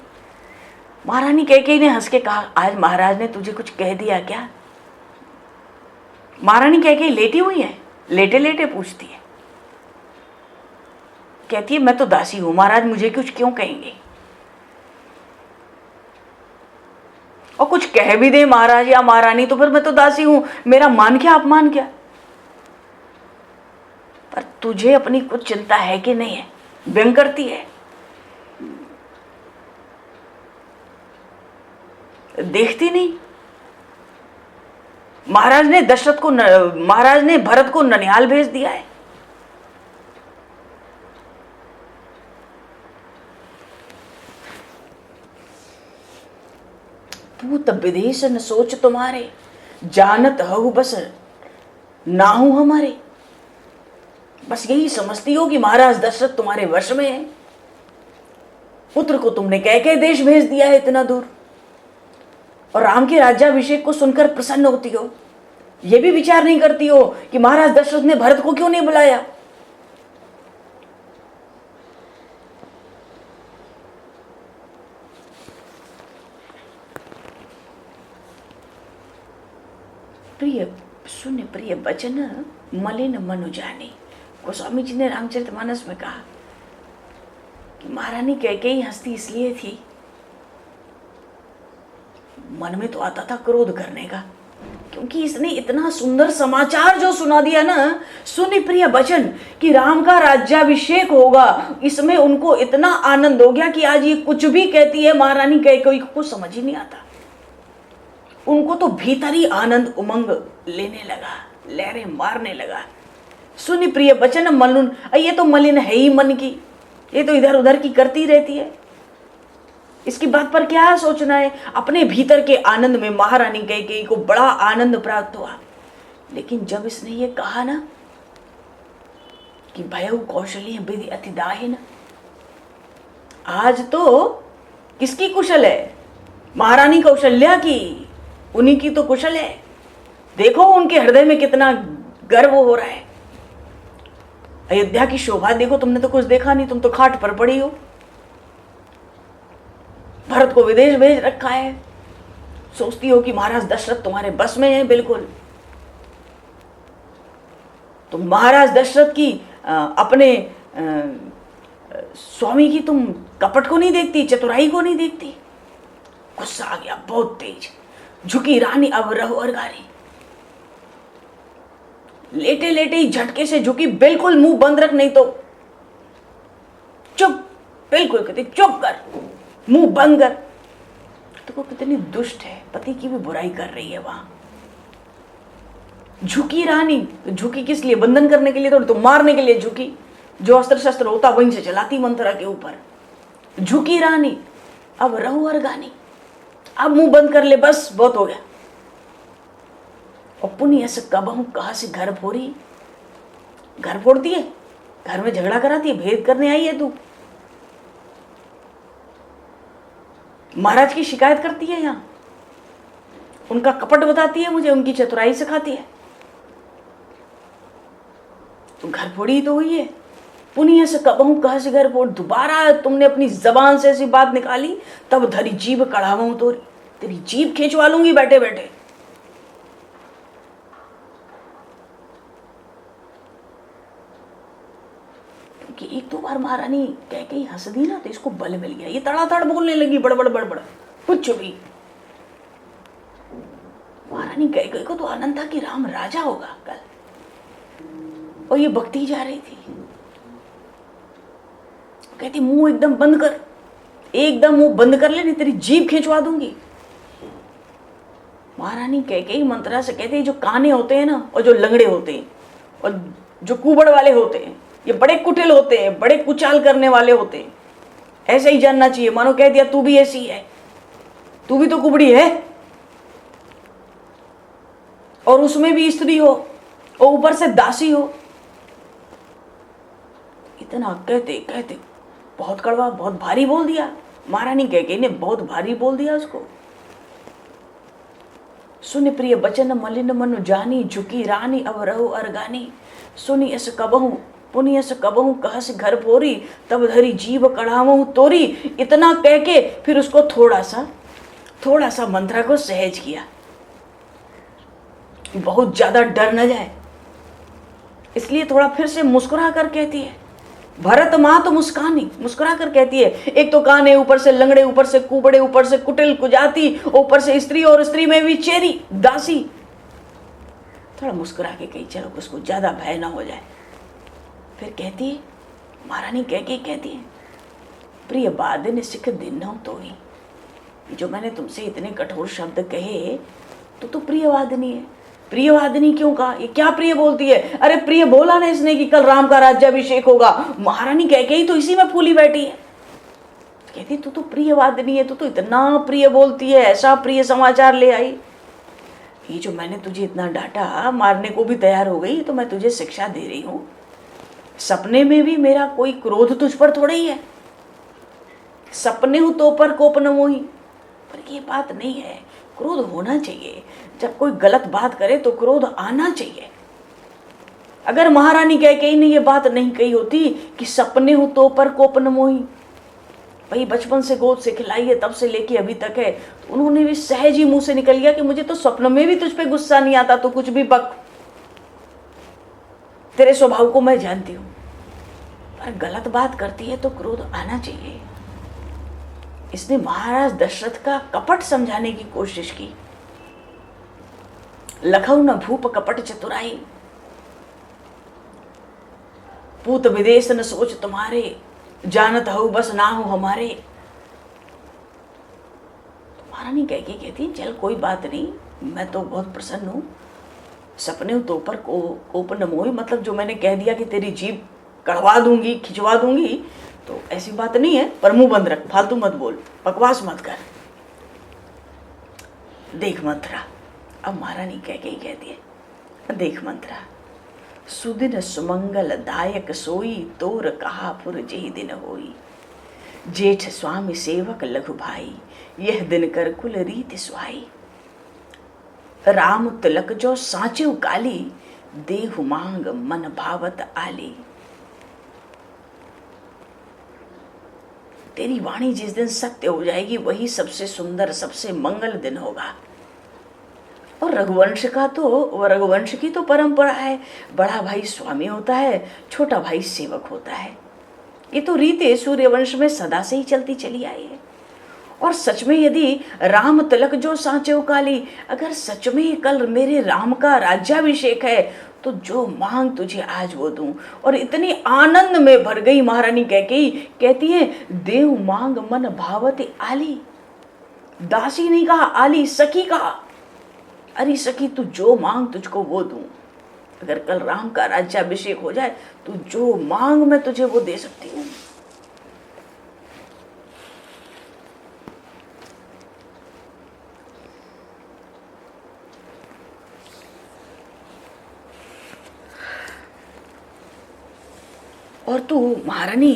महारानी कैकेयी ने हंस के कहा, आज महाराज ने तुझे कुछ कह दिया क्या? महारानी कैकेयी लेटी हुई है, लेटे लेटे पूछती है, कहती है, मैं तो दासी हूं, महाराज मुझे कुछ क्यों कहेंगे? और कुछ कह भी दे महाराज या महारानी तो फिर मैं तो दासी हूं, मेरा मान क्या अपमान क्या? पर तुझे अपनी कुछ चिंता है कि नहीं है? व्यंग करती है। देखती नहीं, महाराज ने भरत को ननिहाल भेज दिया है। पूत विदेश न सोच तुम्हारे, जानत हहु बस नाहु हमारे। बस यही समझती हो कि महाराज दशरथ तुम्हारे वश में है। पुत्र को तुमने कह देश भेज दिया है इतना दूर, और राम के राज्याभिषेक को सुनकर प्रसन्न होती हो। यह भी विचार नहीं करती हो कि महाराज दशरथ ने भरत को क्यों नहीं बुलाया। प्रिय वचन मलिन मनु जाने। गोस्वामी जी ने रामचरितमानस में कहा कि महारानी कैकेयी हंसती इसलिए थी, मन में तो आता था क्रोध करने का, क्योंकि इसने इतना सुंदर समाचार जो सुना दिया ना, सुनि प्रिय वचन कि राम का राज्याभिषेक होगा, इसमें उनको इतना आनंद हो गया कि आज ये कुछ भी कहती है महारानी कैकेयी को समझ ही नहीं आता। उनको तो भीतर ही आनंद उमंग लेने लगा, लहरें मारने लगा। सुनि प्रिय वचन मलिन, ये तो मलिन है ही मन की, ये तो इधर उधर की करती रहती है, इसकी बात पर क्या सोचना है। अपने भीतर के आनंद में महारानी कैकेयी को बड़ा आनंद प्राप्त हुआ। लेकिन जब इसने ये कहा ना कि भयउ कौशल्य विधि अतिदाहिन, आज तो किसकी कुशल है? महारानी कौशल्या की, उन्हीं की तो कुशल है। देखो उनके हृदय में कितना गर्व हो रहा है। अयोध्या की शोभा देखो, तुमने तो कुछ देखा नहीं, तुम तो खाट पर पड़ी हो। भरत को विदेश भेज रखा है, सोचती हो कि महाराज दशरथ तुम्हारे बस में है। बिल्कुल, तुम महाराज दशरथ की अपने स्वामी की तुम कपट को नहीं देखती, चतुराई को नहीं देखती। गुस्सा आ गया बहुत तेज। झुकी रानी अब रहो अरगारी, लेटे लेटे ही झटके से झुकी, बिल्कुल मुंह बंद रख, नहीं तो चुप, बिल्कुल कहती चुप कर, मुंह बंद कर। तो कितनी दुष्ट है, पति की भी बुराई कर रही है वहां। झुकी रानी, झुकी किस लिए? बंधन करने के लिए थोड़ी, तो मारने के लिए झुकी। जो अस्त्र शस्त्र होता वहीं से चलाती मंत्रा के ऊपर। झुकी रानी अब रहू अरगानी, अब मुंह बंद कर ले, बस बहुत हो गया। और पुण्य ऐसे कबहू कहा से घर फोड़ी, घर फोड़ती है, घर में झगड़ा कराती है, भेद करने आई है तू। महाराज की शिकायत करती है यहाँ, उनका कपट बताती है मुझे, उनकी चतुराई सिखाती है। तो घर फोड़ी तो हुई है। पुण्य से कबहू कहा से घर फोड़, दोबारा तुमने अपनी जबान से ऐसी बात निकाली, तब धरी जीभ कढ़ाऊं तो तेरी जीभ खींचवा लूंगी बैठे बैठे। क्योंकि एक दो बार महारानी कह के हंस दी ना, तो इसको बल मिल गया, ये तड़ातड़ बोलने लगी, बड़बड़ बड़बड़ कुछ भी। महारानी कह गई को तो आनंद था कि राम राजा होगा कल, और ये बकती जा रही थी। कहती मुंह एकदम बंद कर, एकदम मुंह बंद कर ले, नहीं तेरी जीभ खींचवा दूंगी। महारानी कह के मंत्रा से कहते जो काने होते हैं ना, और जो लंगड़े होते हैं, और जो कुबड़ वाले होते हैं, ये बड़े कुटिल होते हैं, बड़े कुचाल करने वाले होते हैं। ऐसे ही जानना चाहिए। मानो कह दिया तू भी ऐसी है, तू भी तो कुबड़ी है, और उसमें भी स्त्री हो, और ऊपर से दासी हो। इतना कहते कहते बहुत कड़वा, बहुत भारी बोल दिया। महारानी कह के ने बहुत भारी बोल दिया उसको। सुन प्रिय बचन मलिन मनु जानी, झुकी रानी अब रहो अरगानी। सुनी ऐसे कबहू पुनि ऐसे कबहू कहा से घर फोरी, तब धरी जीभ कढ़ाऊं तोरी। इतना कह के फिर उसको थोड़ा सा मंत्रा को सहज किया, बहुत ज्यादा डर न जाए, इसलिए थोड़ा फिर से मुस्कुरा कर कहती है। भरत माँ तो मुस्कुरा कर कहती है, एक तो काने ऊपर से लंगड़े, ऊपर से कुबड़े, ऊपर से कुटिल कुजाती, ऊपर से स्त्री, और स्त्री में भी चेरी दासी। थोड़ा मुस्कुरा के कही चलो उसको ज्यादा भय ना हो जाए। फिर कहती है, महारानी कह के कहती है, प्रिय बादन सिख दिन हो तो ही, जो मैंने तुमसे इतने कठोर शब्द कहे तो प्रियवादिनी है। प्रियवादिनी क्यों कहा? ये क्या प्रिय बोलती है? अरे प्रिय बोला ना इसने कि कल राम का राज्याभिषेक होगा। महारानी कह के ही तो इसी में फूली बैठी है। कहती तू तो प्रियवादिनी है, तू तो इतना प्रिय बोलती है, ऐसा प्रिय समाचार ले आई। ये जो मैंने तुझे इतना डांटा, मारने को भी तैयार हो गई, तो मैं तुझे शिक्षा दे रही हूँ। सपने में भी मेरा कोई क्रोध तुझ पर थोड़ा ही है। सपने हो तो पर कोप न मोही, पर ये बात नहीं है। क्रोध होना चाहिए, जब कोई गलत बात करे तो क्रोध आना चाहिए। अगर महारानी कह के ही नहीं ये बात नहीं कही होती कि सपने हो तो पर कोप न मोही, भाई बचपन से गोद से खिलाई है तब से लेके अभी तक है, तो उन्होंने भी सहज ही मुंह से निकल गया कि मुझे तो स्वप्न में भी तुझ पे गुस्सा नहीं आता, तो कुछ भी बक, तेरे स्वभाव को मैं जानती हूँ। पर गलत बात करती है तो क्रोध आना चाहिए। इसने महाराज दशरथ का कपट समझाने की कोशिश की। लखऊ न भूप कपट चतुराई, पूत विदेश न सोच तुम्हारे, जानत हो बस ना हो हमारे। तो महारानी कह के कहती चल कोई बात नहीं, मैं तो बहुत प्रसन्न हूं। सपने हो तो पर कोप न मोही, मतलब जो मैंने कह दिया कि तेरी जीभ कढ़वा दूंगी, खिंचवा दूंगी, तो ऐसी बात नहीं है। पर मुंह बंद रख, फालतू मत बोल, बकवास मत कर। देख मंत्रा, अब महारानी कह के ही कहती है, देख मंत्रा, सुदिन सुमंगल दायक सोई, तोर कहा पुर जेहि दिन होई। जेठ स्वामी सेवक लघु भाई, यह दिन कर कुल रीति सुहाई। राम तिलक जो साँचो काली, देहु मांग मन भावत आली। तेरी वाणी जिस दिन सत्य हो जाएगी वही सबसे सुंदर, सबसे मंगल दिन होगा। और रघुवंश की तो परंपरा है, बड़ा भाई स्वामी होता है, छोटा भाई सेवक होता है। ये तो रीते सूर्यवंश में सदा से ही चलती चली आई है। और सच में यदि राम तिलक जो साँचो काली, अगर सच में कल मेरे राम का राज्याभिषेक है तो जो मांग तुझे आज वो दूं। और इतनी आनंद में भर गई महारानी कहती है, देव मांग मन भावते आली। दासी नहीं कहा, आली सखी कहा। अरे सखी तू जो मांग तुझको वो दूं। अगर कल राम का राज्याभिषेक हो जाए तो जो मांग मैं तुझे वो दे सकती हूँ। और तू महारानी,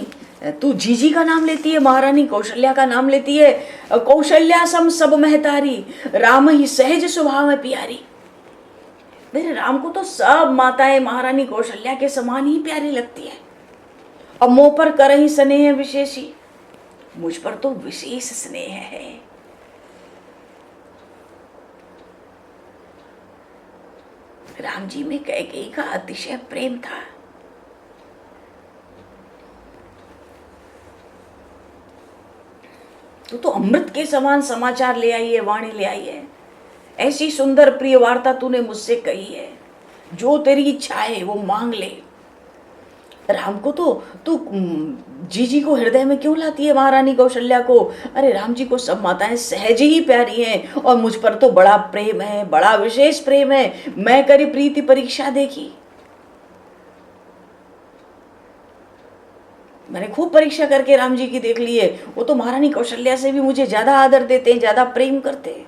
तू जीजी का नाम लेती है, महारानी कौशल्या का नाम लेती है। कौशल्या सम सब महतारी, राम ही सहज स्वभाव में प्यारी। मेरे राम को तो सब माताएं महारानी कौशल्या के समान ही प्यारी लगती है। और मोह पर करही स्नेह विशेषी, मुझ पर तो विशेष स्नेह है। राम जी में कैकेयी का अतिशय प्रेम था। तो अमृत के समान समाचार ले आई है, वाणी ले आई है। ऐसी सुंदर प्रिय वार्ता तूने मुझसे कही है, जो तेरी इच्छा है वो मांग ले। राम को तो तू जीजी को हृदय में क्यों लाती है, महारानी कौशल्या को? अरे राम जी को सब माताएं सहज ही प्यारी हैं, और मुझ पर तो बड़ा प्रेम है, बड़ा विशेष प्रेम है। मैं करी प्रीति परीक्षा देखी, मैंने खूब परीक्षा करके राम जी की देख ली है। वो तो महारानी कौशल्या से भी मुझे ज्यादा आदर देते हैं, ज्यादा प्रेम करते हैं।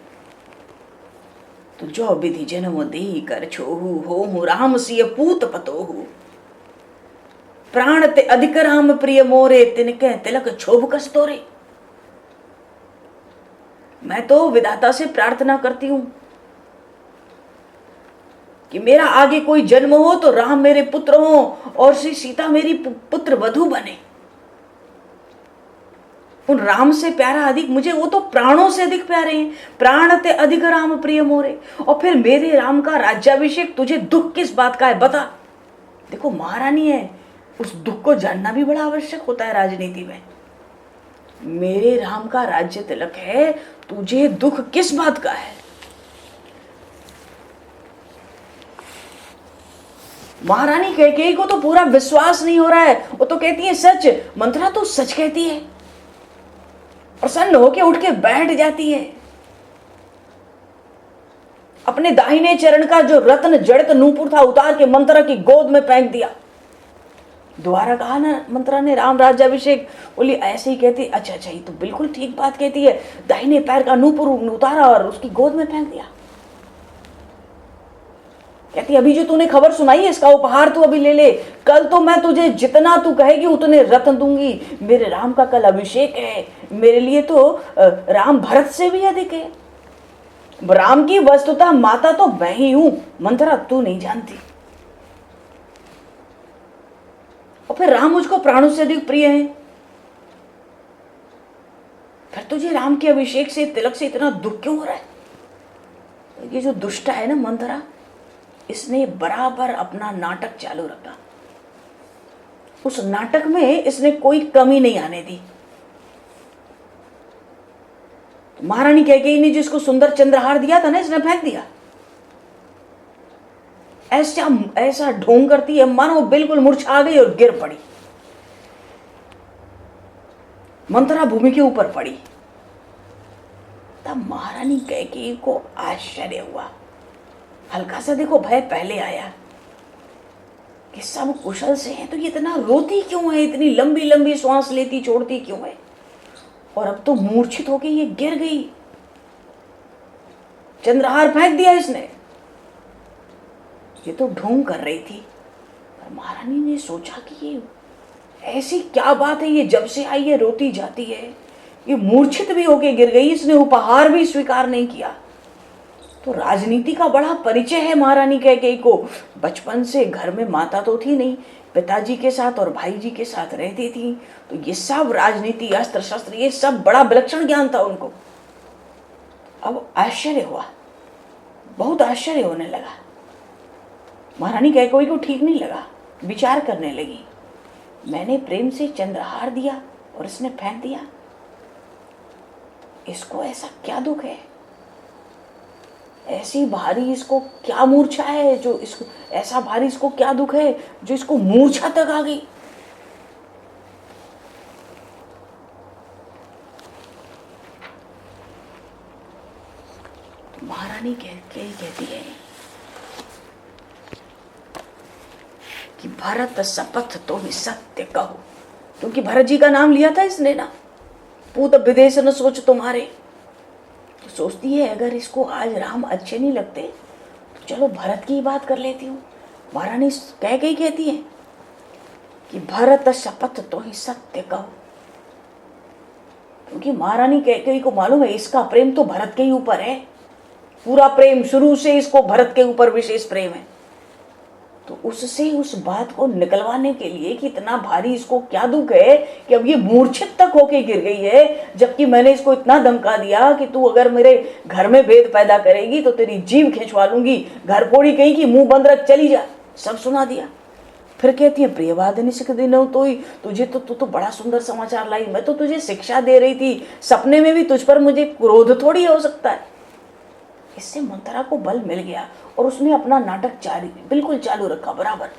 तो जो विधि जन्म देहि कर छोहु, होहु राम सिय पूत पतोहु। प्राण ते अधिक राम प्रिय मोरे, तिनके तिलक क्षोभ कस्तोरे। मैं तो विधाता से प्रार्थना करती हूं कि मेरा आगे कोई जन्म हो तो राम मेरे पुत्र हो और श्री सीता मेरी पुत्र वधू बने। उन राम से प्यारा अधिक मुझे, वो तो प्राणों से अधिक प्यारे हैं। प्राण ते अधिक राम प्रिय मोरे। और फिर मेरे राम का राज्याभिषेक तुझे दुख किस बात का है, बता। देखो महारानी है, उस दुख को जानना भी बड़ा आवश्यक होता है राजनीति में। मेरे राम का राज्य तिलक है, तुझे दुख किस बात का है? महारानी कैकेयी को तो पूरा विश्वास नहीं हो रहा है। वो तो कहती है सच। मंथरा तो सच कहती है। प्रसन्न होके उठ के बैठ जाती है। अपने दाहिने चरण का जो रत्न जड़ित नूपुर था उतार के मंत्रा की गोद में फेंक दिया। दोबारा कहा ना मंत्रा ने राम राज्याभिषेक, बोली ऐसे ही कहती। अच्छा अच्छा, ये तो बिल्कुल ठीक बात कहती है। दाहिने पैर का नूपुर उतारा और उसकी गोद में फेंक दिया। कहती अभी जो तूने खबर सुनाई है इसका उपहार तू अभी ले ले। कल तो मैं तुझे जितना तू कहेगी उतने रत्न दूंगी। मेरे राम का कल अभिषेक है। मेरे लिए तो राम भरत से भी अधिक है। राम की वस्तुतः माता तो मैं ही हूं, मंथरा तू नहीं जानती। और फिर राम मुझको प्राणों से अधिक प्रिय है। फिर तुझे राम के अभिषेक से, तिलक से इतना दुख क्यों हो रहा है? ये जो दुष्ट है ना मंथरा, इसने बराबर अपना नाटक चालू रखा। उस नाटक में इसने कोई कमी नहीं आने दी। महारानी कैकेयी ने जिसको सुंदर चंद्रहार दिया था ना, इसने फेंक दिया। ऐसा ऐसा ढोंग करती है मानो बिल्कुल मुरझा गई और गिर पड़ी। मंथरा भूमि के ऊपर पड़ी। तब महारानी कैकेयी को आश्चर्य हुआ। हल्का सा देखो भय पहले आया कि सब कुशल से हैं, तो ये इतना रोती क्यों है, इतनी लंबी लंबी श्वास लेती छोड़ती क्यों है? और अब तो मूर्छित होकर ये गिर गई। चंद्रहार फेंक दिया इसने। ये तो ढोंग कर रही थी। पर महारानी ने सोचा कि ये ऐसी क्या बात है, ये जब से आई है रोती जाती है। ये मूर्छित भी होके गिर गई, इसने उपहार भी स्वीकार नहीं किया। तो राजनीति का बड़ा परिचय है महारानी कैकेयी को। बचपन से घर में माता तो थी नहीं, पिताजी के साथ और भाई जी के साथ रहती थी। तो ये सब राजनीति, अस्त्र शस्त्र, ये सब बड़ा विलक्षण ज्ञान था उनको। अब आश्चर्य हुआ, बहुत आश्चर्य होने लगा। महारानी कैकेयी को ठीक नहीं लगा, विचार करने लगी। मैंने प्रेम से चंद्रहार दिया और इसने फेंक दिया। इसको ऐसा क्या दुख है, ऐसी भारी इसको क्या मूर्छा है, जो इसको ऐसा भारी इसको क्या दुख है जो इसको मूर्छा तक आ गई। महारानी कहती है भरत शपथ तो ही सत्य कहो, क्योंकि भरत जी का नाम लिया था इसने ना, पूत विदेश न सोच तुम्हारे। तो सोचती है अगर इसको आज राम अच्छे नहीं लगते तो चलो भरत की ही बात कर लेती हूँ। महारानी कह के ही कहती है कि भरत शपथ तो ही सत्य कहो, क्योंकि महारानी कैकेयी को मालूम है इसका प्रेम तो भरत के ही ऊपर है, पूरा प्रेम शुरू से इसको भरत के ऊपर विशेष प्रेम है। तो उससे उस बात को निकलवाने के लिए कि इतना भारी इसको क्या दुख है कि अब ये मूर्छित तक होके गिर गई है, जबकि मैंने इसको इतना धमका दिया कि तू अगर मेरे घर में भेद पैदा करेगी तो तेरी जीभ खिंचवा लूंगी, घर पोड़ी कहीं की मुंह बंद रख चली जा, सब सुना दिया। फिर कहती है प्रियवादिनी सिख दिन तो ही तुझे तो तू तो बड़ा सुंदर समाचार लाई, मैं तो तुझे शिक्षा दे रही थी, सपने में भी तुझ पर मुझे क्रोध थोड़ी हो सकता है। इससे मंथरा को बल मिल गया और उसने अपना नाटक बिल्कुल चालू रखा बराबर,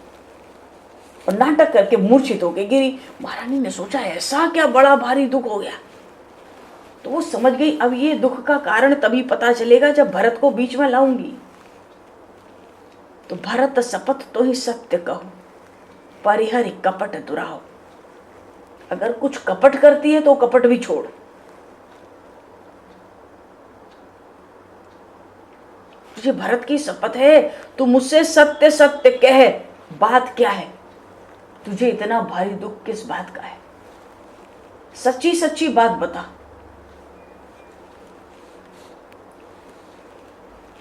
और नाटक करके मूर्छित होकर गिरी। महारानी ने सोचा ऐसा क्या बड़ा भारी दुख हो गया, तो वो समझ गई अब ये दुख का कारण तभी पता चलेगा जब भरत को बीच में लाऊंगी। तो भरत शपथ तो ही सत्य कहो, परिहरि कपट दुराहो। अगर कुछ कपट करती है तो कपट भी छोड़। तुझे भरत की शपथ है, तू मुझसे सत्य सत्य कह, बात क्या है, तुझे इतना भारी दुख किस बात का है, सच्ची सच्ची बात बता।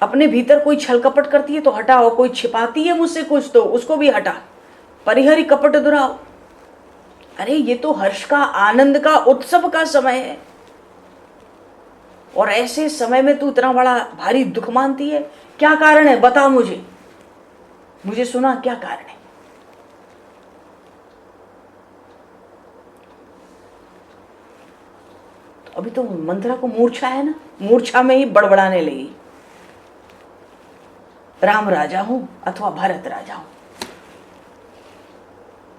अपने भीतर कोई छल कपट करती है तो हटा, और कोई छिपाती है मुझसे कुछ तो उसको भी हटा। परिहरि कपट दुराओ। अरे ये तो हर्ष का, आनंद का, उत्सव का समय है, और ऐसे समय में तू इतना बड़ा भारी दुख मानती है, क्या कारण है बता मुझे सुना क्या कारण है। तो अभी तो मंथरा को मूर्छा है ना, मूर्छा में ही बड़बड़ाने लगी, राम राजा हूं अथवा भरत राजा हूं,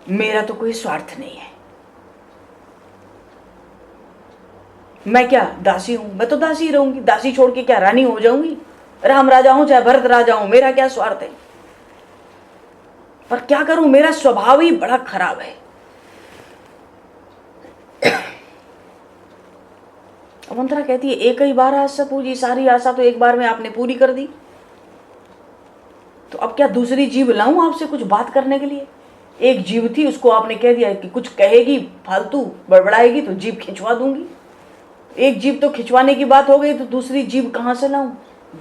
मेरा तो कोई स्वार्थ नहीं है। मैं क्या दासी हूं, मैं तो दासी रहूंगी, दासी छोड़ के क्या रानी हो जाऊंगी। राम राजा हूं चाहे भरत राजा हूं, मेरा क्या स्वार्थ है। पर क्या करूं, मेरा स्वभाव ही बड़ा खराब है। मंथरा कहती है एक ही बार आशा पूजी, सारी आशा तो एक बार में आपने पूरी कर दी, तो अब क्या दूसरी जीव लाऊं आपसे कुछ बात करने के लिए। एक जीव थी उसको आपने कह दिया कि कुछ कहेगी फालतू बड़बड़ाएगी तो जीभ खिंचवा दूंगी। एक जीव तो खिंचवाने की बात हो गई, तो दूसरी जीव कहां से लाऊं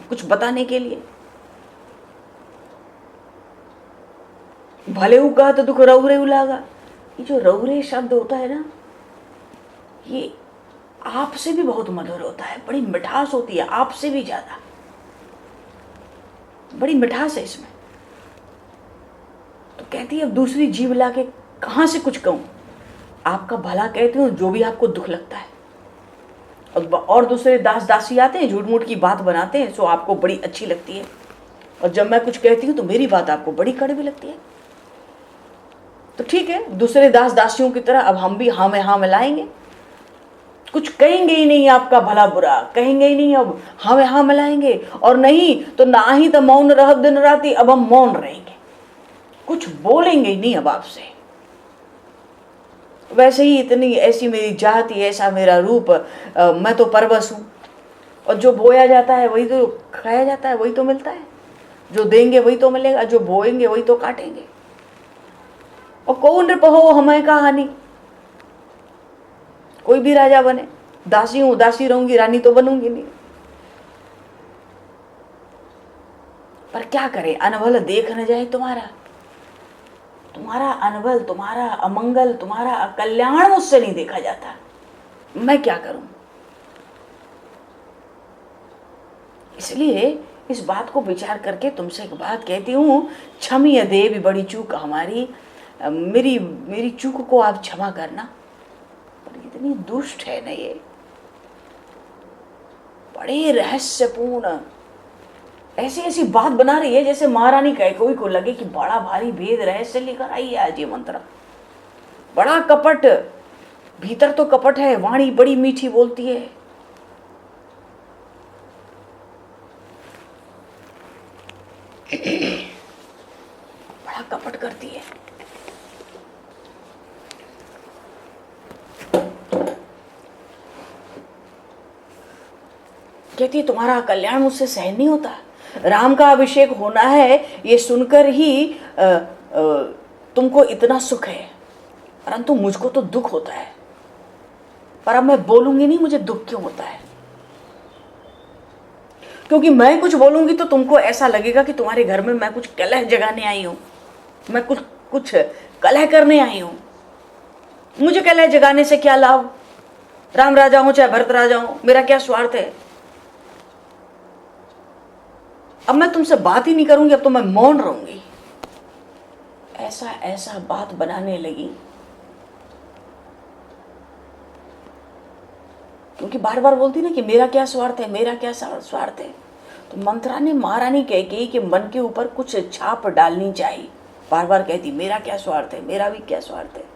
कुछ बताने के लिए। भले कहा तो दुख रौरे लागा। ये जो रौरे शब्द होता है ना, ये आपसे भी बहुत मधुर होता है, बड़ी मिठास होती है, आपसे भी ज्यादा बड़ी मिठास है इसमें। तो कहती है अब दूसरी जीव लाके कहां से कुछ कहूं, आपका भला कहती हूं जो भी आपको दुख लगता है। और दूसरे दास दासी आते हैं झूठ मूठ की बात बनाते हैं, सो आपको बड़ी अच्छी लगती है, और जब मैं कुछ कहती हूं तो मेरी बात आपको बड़ी कड़वी लगती है। तो ठीक है, दूसरे दास दासियों की तरह अब हम भी हाँ में लाएंगे, कुछ कहेंगे ही नहीं, आपका भला बुरा कहेंगे ही नहीं, अब हाँ में लाएंगे, और नहीं तो ना ही तो मौन रह दिन राती, अब हम मौन रहेंगे, कुछ बोलेंगे ही नहीं अब आपसे। वैसे ही इतनी ऐसी मेरी जाति, ऐसा मेरा रूप, मैं तो परवश हूं, और जो बोया जाता है वही तो खाया जाता है, वही तो मिलता है, जो देंगे वही तो मिलेगा, जो बोएंगे वही तो काटेंगे। और कौन नृप हो हमें कहानी, कोई भी राजा बने, दासी हूं दासी रहूंगी, रानी तो बनूंगी नहीं। पर क्या करे, अनबल देख न जाए तुम्हारा अनबल, तुम्हारा अमंगल, तुम्हारा अकल्याण मुझसे नहीं देखा जाता, मैं क्या करूं। इसलिए इस बात को विचार करके तुमसे एक बात कहती हूं, क्षमी देवी बड़ी चूक हमारी, मेरी चूक को आप क्षमा करना। पर इतनी दुष्ट है ना ये, बड़े रहस्यपूर्ण ऐसी ऐसी बात बना रही है जैसे महारानी कैकेयी को लगे कि बड़ा भारी भेद रहस्य लेकर आई है आज ये मंत्र। बड़ा कपट, भीतर तो कपट है, वाणी बड़ी मीठी बोलती है। बड़ा कपट करती है। कहती है तुम्हारा कल्याण मुझसे सहन नहीं होता, राम का अभिषेक होना है ये सुनकर ही तुमको इतना सुख है, परंतु मुझको तो दुख होता है। पर अब मैं बोलूंगी नहीं मुझे दुख क्यों होता है, क्योंकि मैं कुछ बोलूंगी तो तुमको ऐसा लगेगा कि तुम्हारे घर में मैं कुछ कलह जगाने आई हूं, मैं कुछ कलह करने आई हूं। मुझे कलह जगाने से क्या लाभ, राम राजा हूं चाहे भरत राजा हूं, मेरा क्या स्वार्थ है। अब मैं तुमसे बात ही नहीं करूंगी, अब तो मैं मौन रहूंगी। ऐसा ऐसा बात बनाने लगी, क्योंकि बार बार बोलती ना कि मेरा क्या स्वार्थ है, मेरा क्या स्वार्थ है। तो मंत्रा ने महारानी कैकेयी के मन के ऊपर कुछ छाप डालनी चाहिए। बार बार कहती मेरा क्या स्वार्थ है, मेरा भी क्या स्वार्थ है।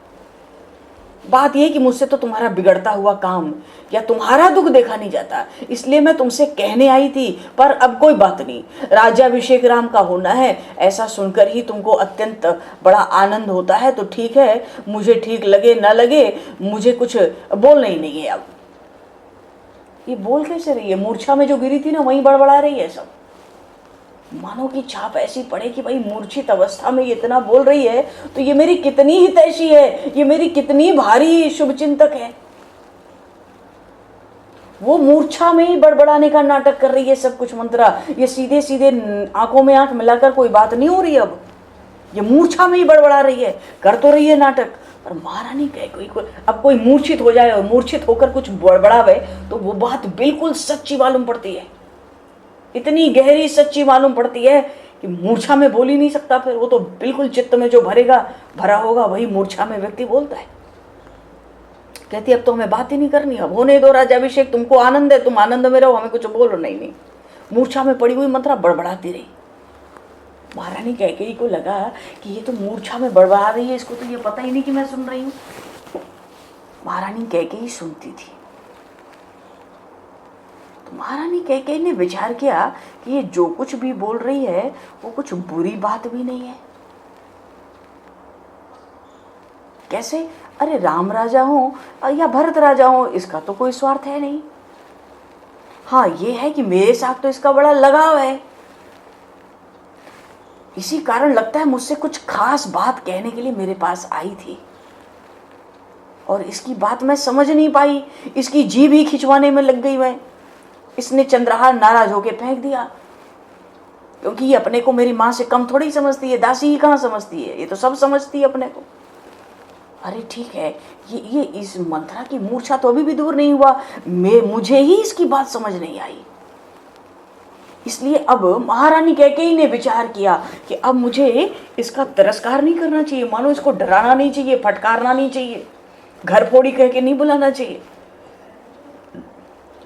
बात यह कि मुझसे तो तुम्हारा बिगड़ता हुआ काम या तुम्हारा दुख देखा नहीं जाता, इसलिए मैं तुमसे कहने आई थी। पर अब कोई बात नहीं, राज्याभिषेक राम का होना है, ऐसा सुनकर ही तुमको अत्यंत बड़ा आनंद होता है, तो ठीक है, मुझे ठीक लगे ना लगे, मुझे कुछ बोलना ही नहीं है। अब ये बोल कैसे रही है, मूर्छा में जो गिरी थी ना वहीं बड़बड़ा रही है सब। मानो की छाप ऐसी पड़े कि भाई मूर्छित अवस्था में ये इतना बोल रही है तो ये मेरी कितनी हितैषी है, ये मेरी कितनी भारी शुभचिंतक है। वो मूर्छा में ही बड़बड़ाने का नाटक कर रही है सब कुछ मंत्रा। ये सीधे सीधे आंखों में आंख मिलाकर कोई बात नहीं हो रही, अब ये मूर्छा में ही बड़बड़ा रही है, कर तो रही है नाटक। और महारानी कैकेयी को अब कोई मूर्छित हो जाए और मूर्छित होकर कुछ बड़बड़ावे तो वो बात बिल्कुल सच्ची मालूम पड़ती है, इतनी गहरी सच्ची मालूम पड़ती है कि मूर्छा में बोल ही नहीं सकता। फिर वो तो बिल्कुल चित्त में जो भरा होगा वही मूर्छा में व्यक्ति बोलता है। कहती अब तो हमें बात ही नहीं करनी, अब होने दो राज्याभिषेक, तुमको आनंद है, तुम आनंद में रहो, हमें कुछ बोलो नहीं। मूर्छा में पड़ी हुई मंत्रा बड़बड़ाती रही। महारानी कैकेयी को लगा कि ये तो मूर्छा में बड़बड़ा रही है, इसको तो ये पता ही नहीं कि मैं सुन रही हूँ। महारानी कैकेयी सुनती थी। तो महारानी कैकेयी ने विचार किया कि ये जो कुछ भी बोल रही है वो कुछ बुरी बात भी नहीं है। कैसे, अरे राम राजा हो या भरत राजा हो, इसका तो कोई स्वार्थ है नहीं। हाँ ये है कि मेरे साथ तो इसका बड़ा लगाव है, इसी कारण लगता है मुझसे कुछ खास बात कहने के लिए मेरे पास आई थी, और इसकी बात मैं समझ नहीं पाई, इसकी जीभ ही खिंचवाने में लग गई मैं। इसने चंद्रहार नाराज होके फेंक दिया, क्योंकि ये अपने को मेरी माँ से कम थोड़ी समझती है, दासी ही कहाँ समझती है, ये तो सब समझती है अपने को। अरे ठीक है, ये इस मंत्रा की मूर्छा तो अभी भी दूर नहीं हुआ, मुझे ही इसकी बात समझ नहीं आई। इसलिए अब महारानी कैकेयी ने विचार किया कि अब मुझे इसका तिरस्कार नहीं करना चाहिए, मानो इसको डराना नहीं चाहिए, फटकारना नहीं चाहिए, घर फोड़ी कह के नहीं बुलाना चाहिए,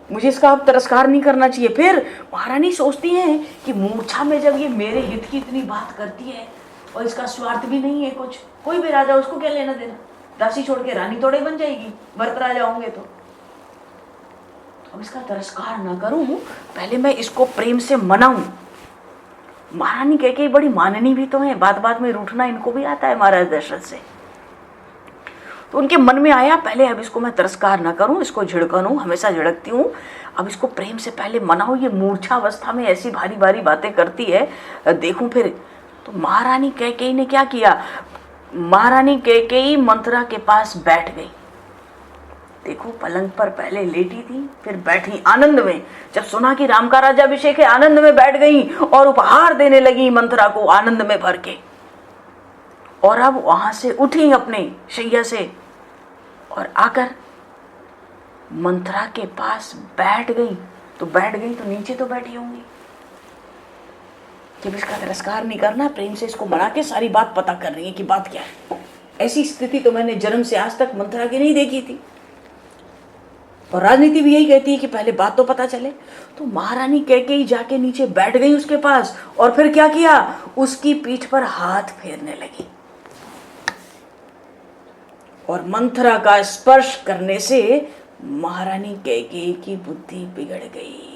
मुझे इसका अब तिरस्कार नहीं करना चाहिए। फिर महारानी सोचती है कि मूर्छा में जब ये मेरे हित की इतनी बात करती है और इसका स्वार्थ भी नहीं है कुछ, कोई भी राजा उसको क्या लेना देना, दासी छोड़ के रानी थोड़े बन जाएगी, भरत राजा होंगे तो। अब इसका तिरस्कार ना करूं, पहले मैं इसको प्रेम से मनाऊं। महारानी कैकेयी बड़ी माननी भी तो है, बात बात में रूठना इनको भी आता है महाराज दशरथ से। तो उनके मन में आया पहले अब इसको मैं तिरस्कार ना करूं, इसको झिड़कूं, हमेशा झिड़कती हूँ, अब इसको प्रेम से पहले मनाऊं, ये मूर्छा अवस्था में ऐसी भारी भारी बातें करती है, देखूं फिर। तो महारानी कैकेयी ने क्या किया, महारानी कैकेयी मंत्रा के पास बैठ गई। देखो पलंग पर पहले लेटी थी, फिर बैठी आनंद में। जब सुना कि राम का राज्याभिषेक है, आनंद में बैठ गई और उपहार देने लगी मंत्रा को आनंद में भर के। और अब वहां से उठी अपने शैया से और आकर मंत्रा के पास बैठ गई। तो बैठ गई तो नीचे तो बैठी होंगी, जब इसका तिरस्कार नहीं करना, प्रेम से इसको मना के सारी बात पता कर रही है कि बात क्या है। ऐसी स्थिति तो मैंने जन्म से आज तक मंत्रा की नहीं देखी थी, और राजनीति भी यही कहती है कि पहले बात तो पता चले। तो महारानी कैकेयी जाके नीचे बैठ गई उसके पास, और फिर क्या किया, उसकी पीठ पर हाथ फेरने लगी, और मंत्रा का स्पर्श करने से महारानी कैकेयी की बुद्धि बिगड़ गई।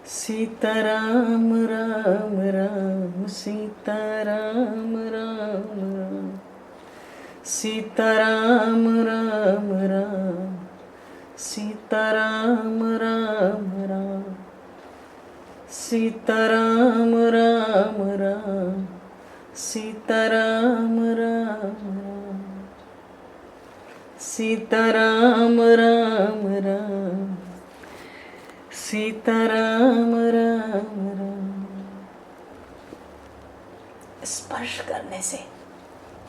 सीताराम राम राम सीताराम राम राम सीताराम राम राम सीताराम राम राम, सीताराम राम राम, सीताराम राम राम, सीताराम राम राम, सीताराम राम राम। स्पर्श करने से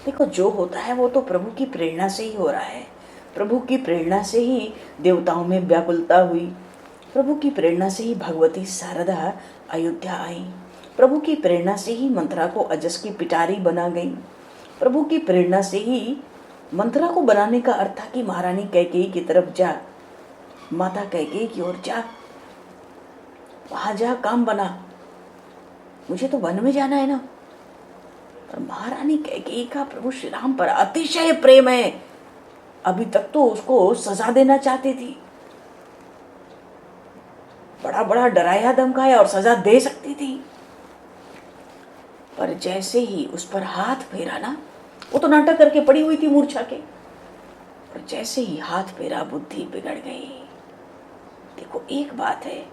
देखो, जो होता है वो तो प्रभु की प्रेरणा से ही हो रहा है। प्रभु की प्रेरणा से ही देवताओं में व्याकुलता हुई, प्रभु की प्रेरणा से ही भगवती शारदा अयोध्या आई, प्रभु की प्रेरणा से ही मंथरा को अजस की पिटारी बना गई, प्रभु की प्रेरणा से ही मंथरा को बनाने का अर्थ था कि महारानी कैकेयी की तरफ जा, माता कैकेयी की ओर जा, वहां जा, काम बना, मुझे तो वन में जाना है ना। और महारानी कैकेयी का प्रभु श्री राम पर अतिशय प्रेम है। अभी तक तो उसको सजा देना चाहती थी, बड़ा बड़ा डराया धमकाया और सजा दे सकती थी, पर जैसे ही उस पर हाथ फेरा ना, वो तो नाटक करके पड़ी हुई थी मूर्छा के, और जैसे ही हाथ फेरा बुद्धि बिगड़ गई। देखो, एक बात है,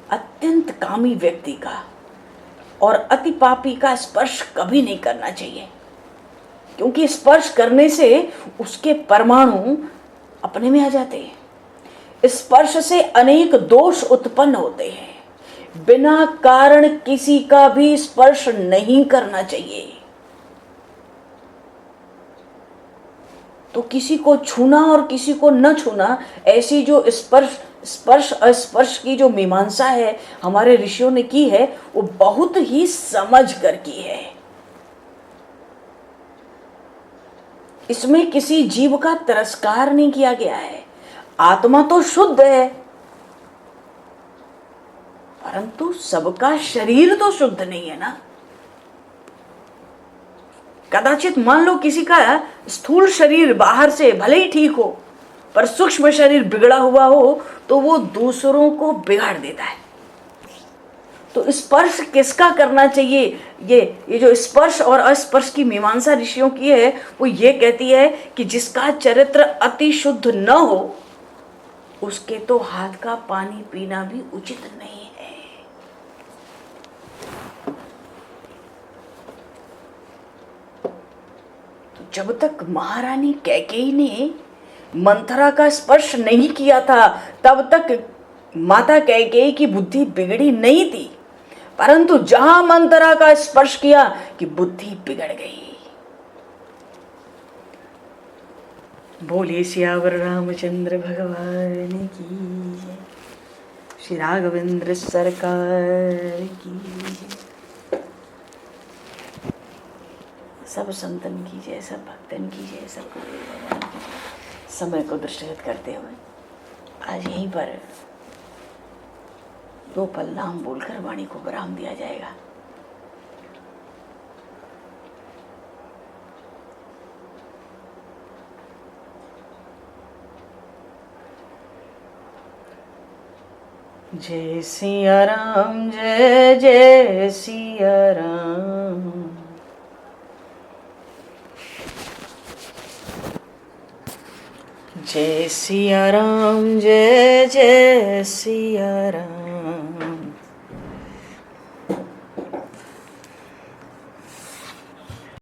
अत्यंत कामी व्यक्ति का और अति पापी का स्पर्श कभी नहीं करना चाहिए, क्योंकि स्पर्श करने से उसके परमाणु अपने में आ जाते हैं। स्पर्श से अनेक दोष उत्पन्न होते हैं। बिना कारण किसी का भी स्पर्श नहीं करना चाहिए। तो किसी को छूना और किसी को न छूना, ऐसी जो स्पर्श अस्पर्श की जो मीमांसा है हमारे ऋषियों ने की है, वो बहुत ही समझ कर की है। इसमें किसी जीव का तिरस्कार नहीं किया गया है। आत्मा तो शुद्ध है, परंतु सबका शरीर तो शुद्ध नहीं है ना। कदाचित मान लो किसी का स्थूल शरीर बाहर से भले ही ठीक हो, पर सूक्ष्म शरीर बिगड़ा हुआ हो तो वो दूसरों को बिगाड़ देता है। तो स्पर्श किसका करना चाहिए? ये जो स्पर्श और अस्पर्श की मीमांसा ऋषियों की है, वो ये कहती है कि जिसका चरित्र अति शुद्ध न हो, उसके तो हाथ का पानी पीना भी उचित नहीं है। तो जब तक महारानी कैकेयी ने मंथरा का स्पर्श नहीं किया था, तब तक माता कैकेयी की बुद्धि बिगड़ी नहीं थी, परंतु जहां मंथरा का स्पर्श किया कि बुद्धि बिगड़ गई। बोलिए सियावर रामचंद्र भगवान की जय, श्री राघवेंद्र सरकार की जय, सब संतन की जय, सब भक्तन की जय, सब भगवान की जय। समय को दृष्टिगत करते हुए आज यहीं पर दो पल नाम बोलकर वाणी को विराम दिया जाएगा। जय सिया राम, जय जय सिया राम, जय सिया राम, जय जय सिया राम।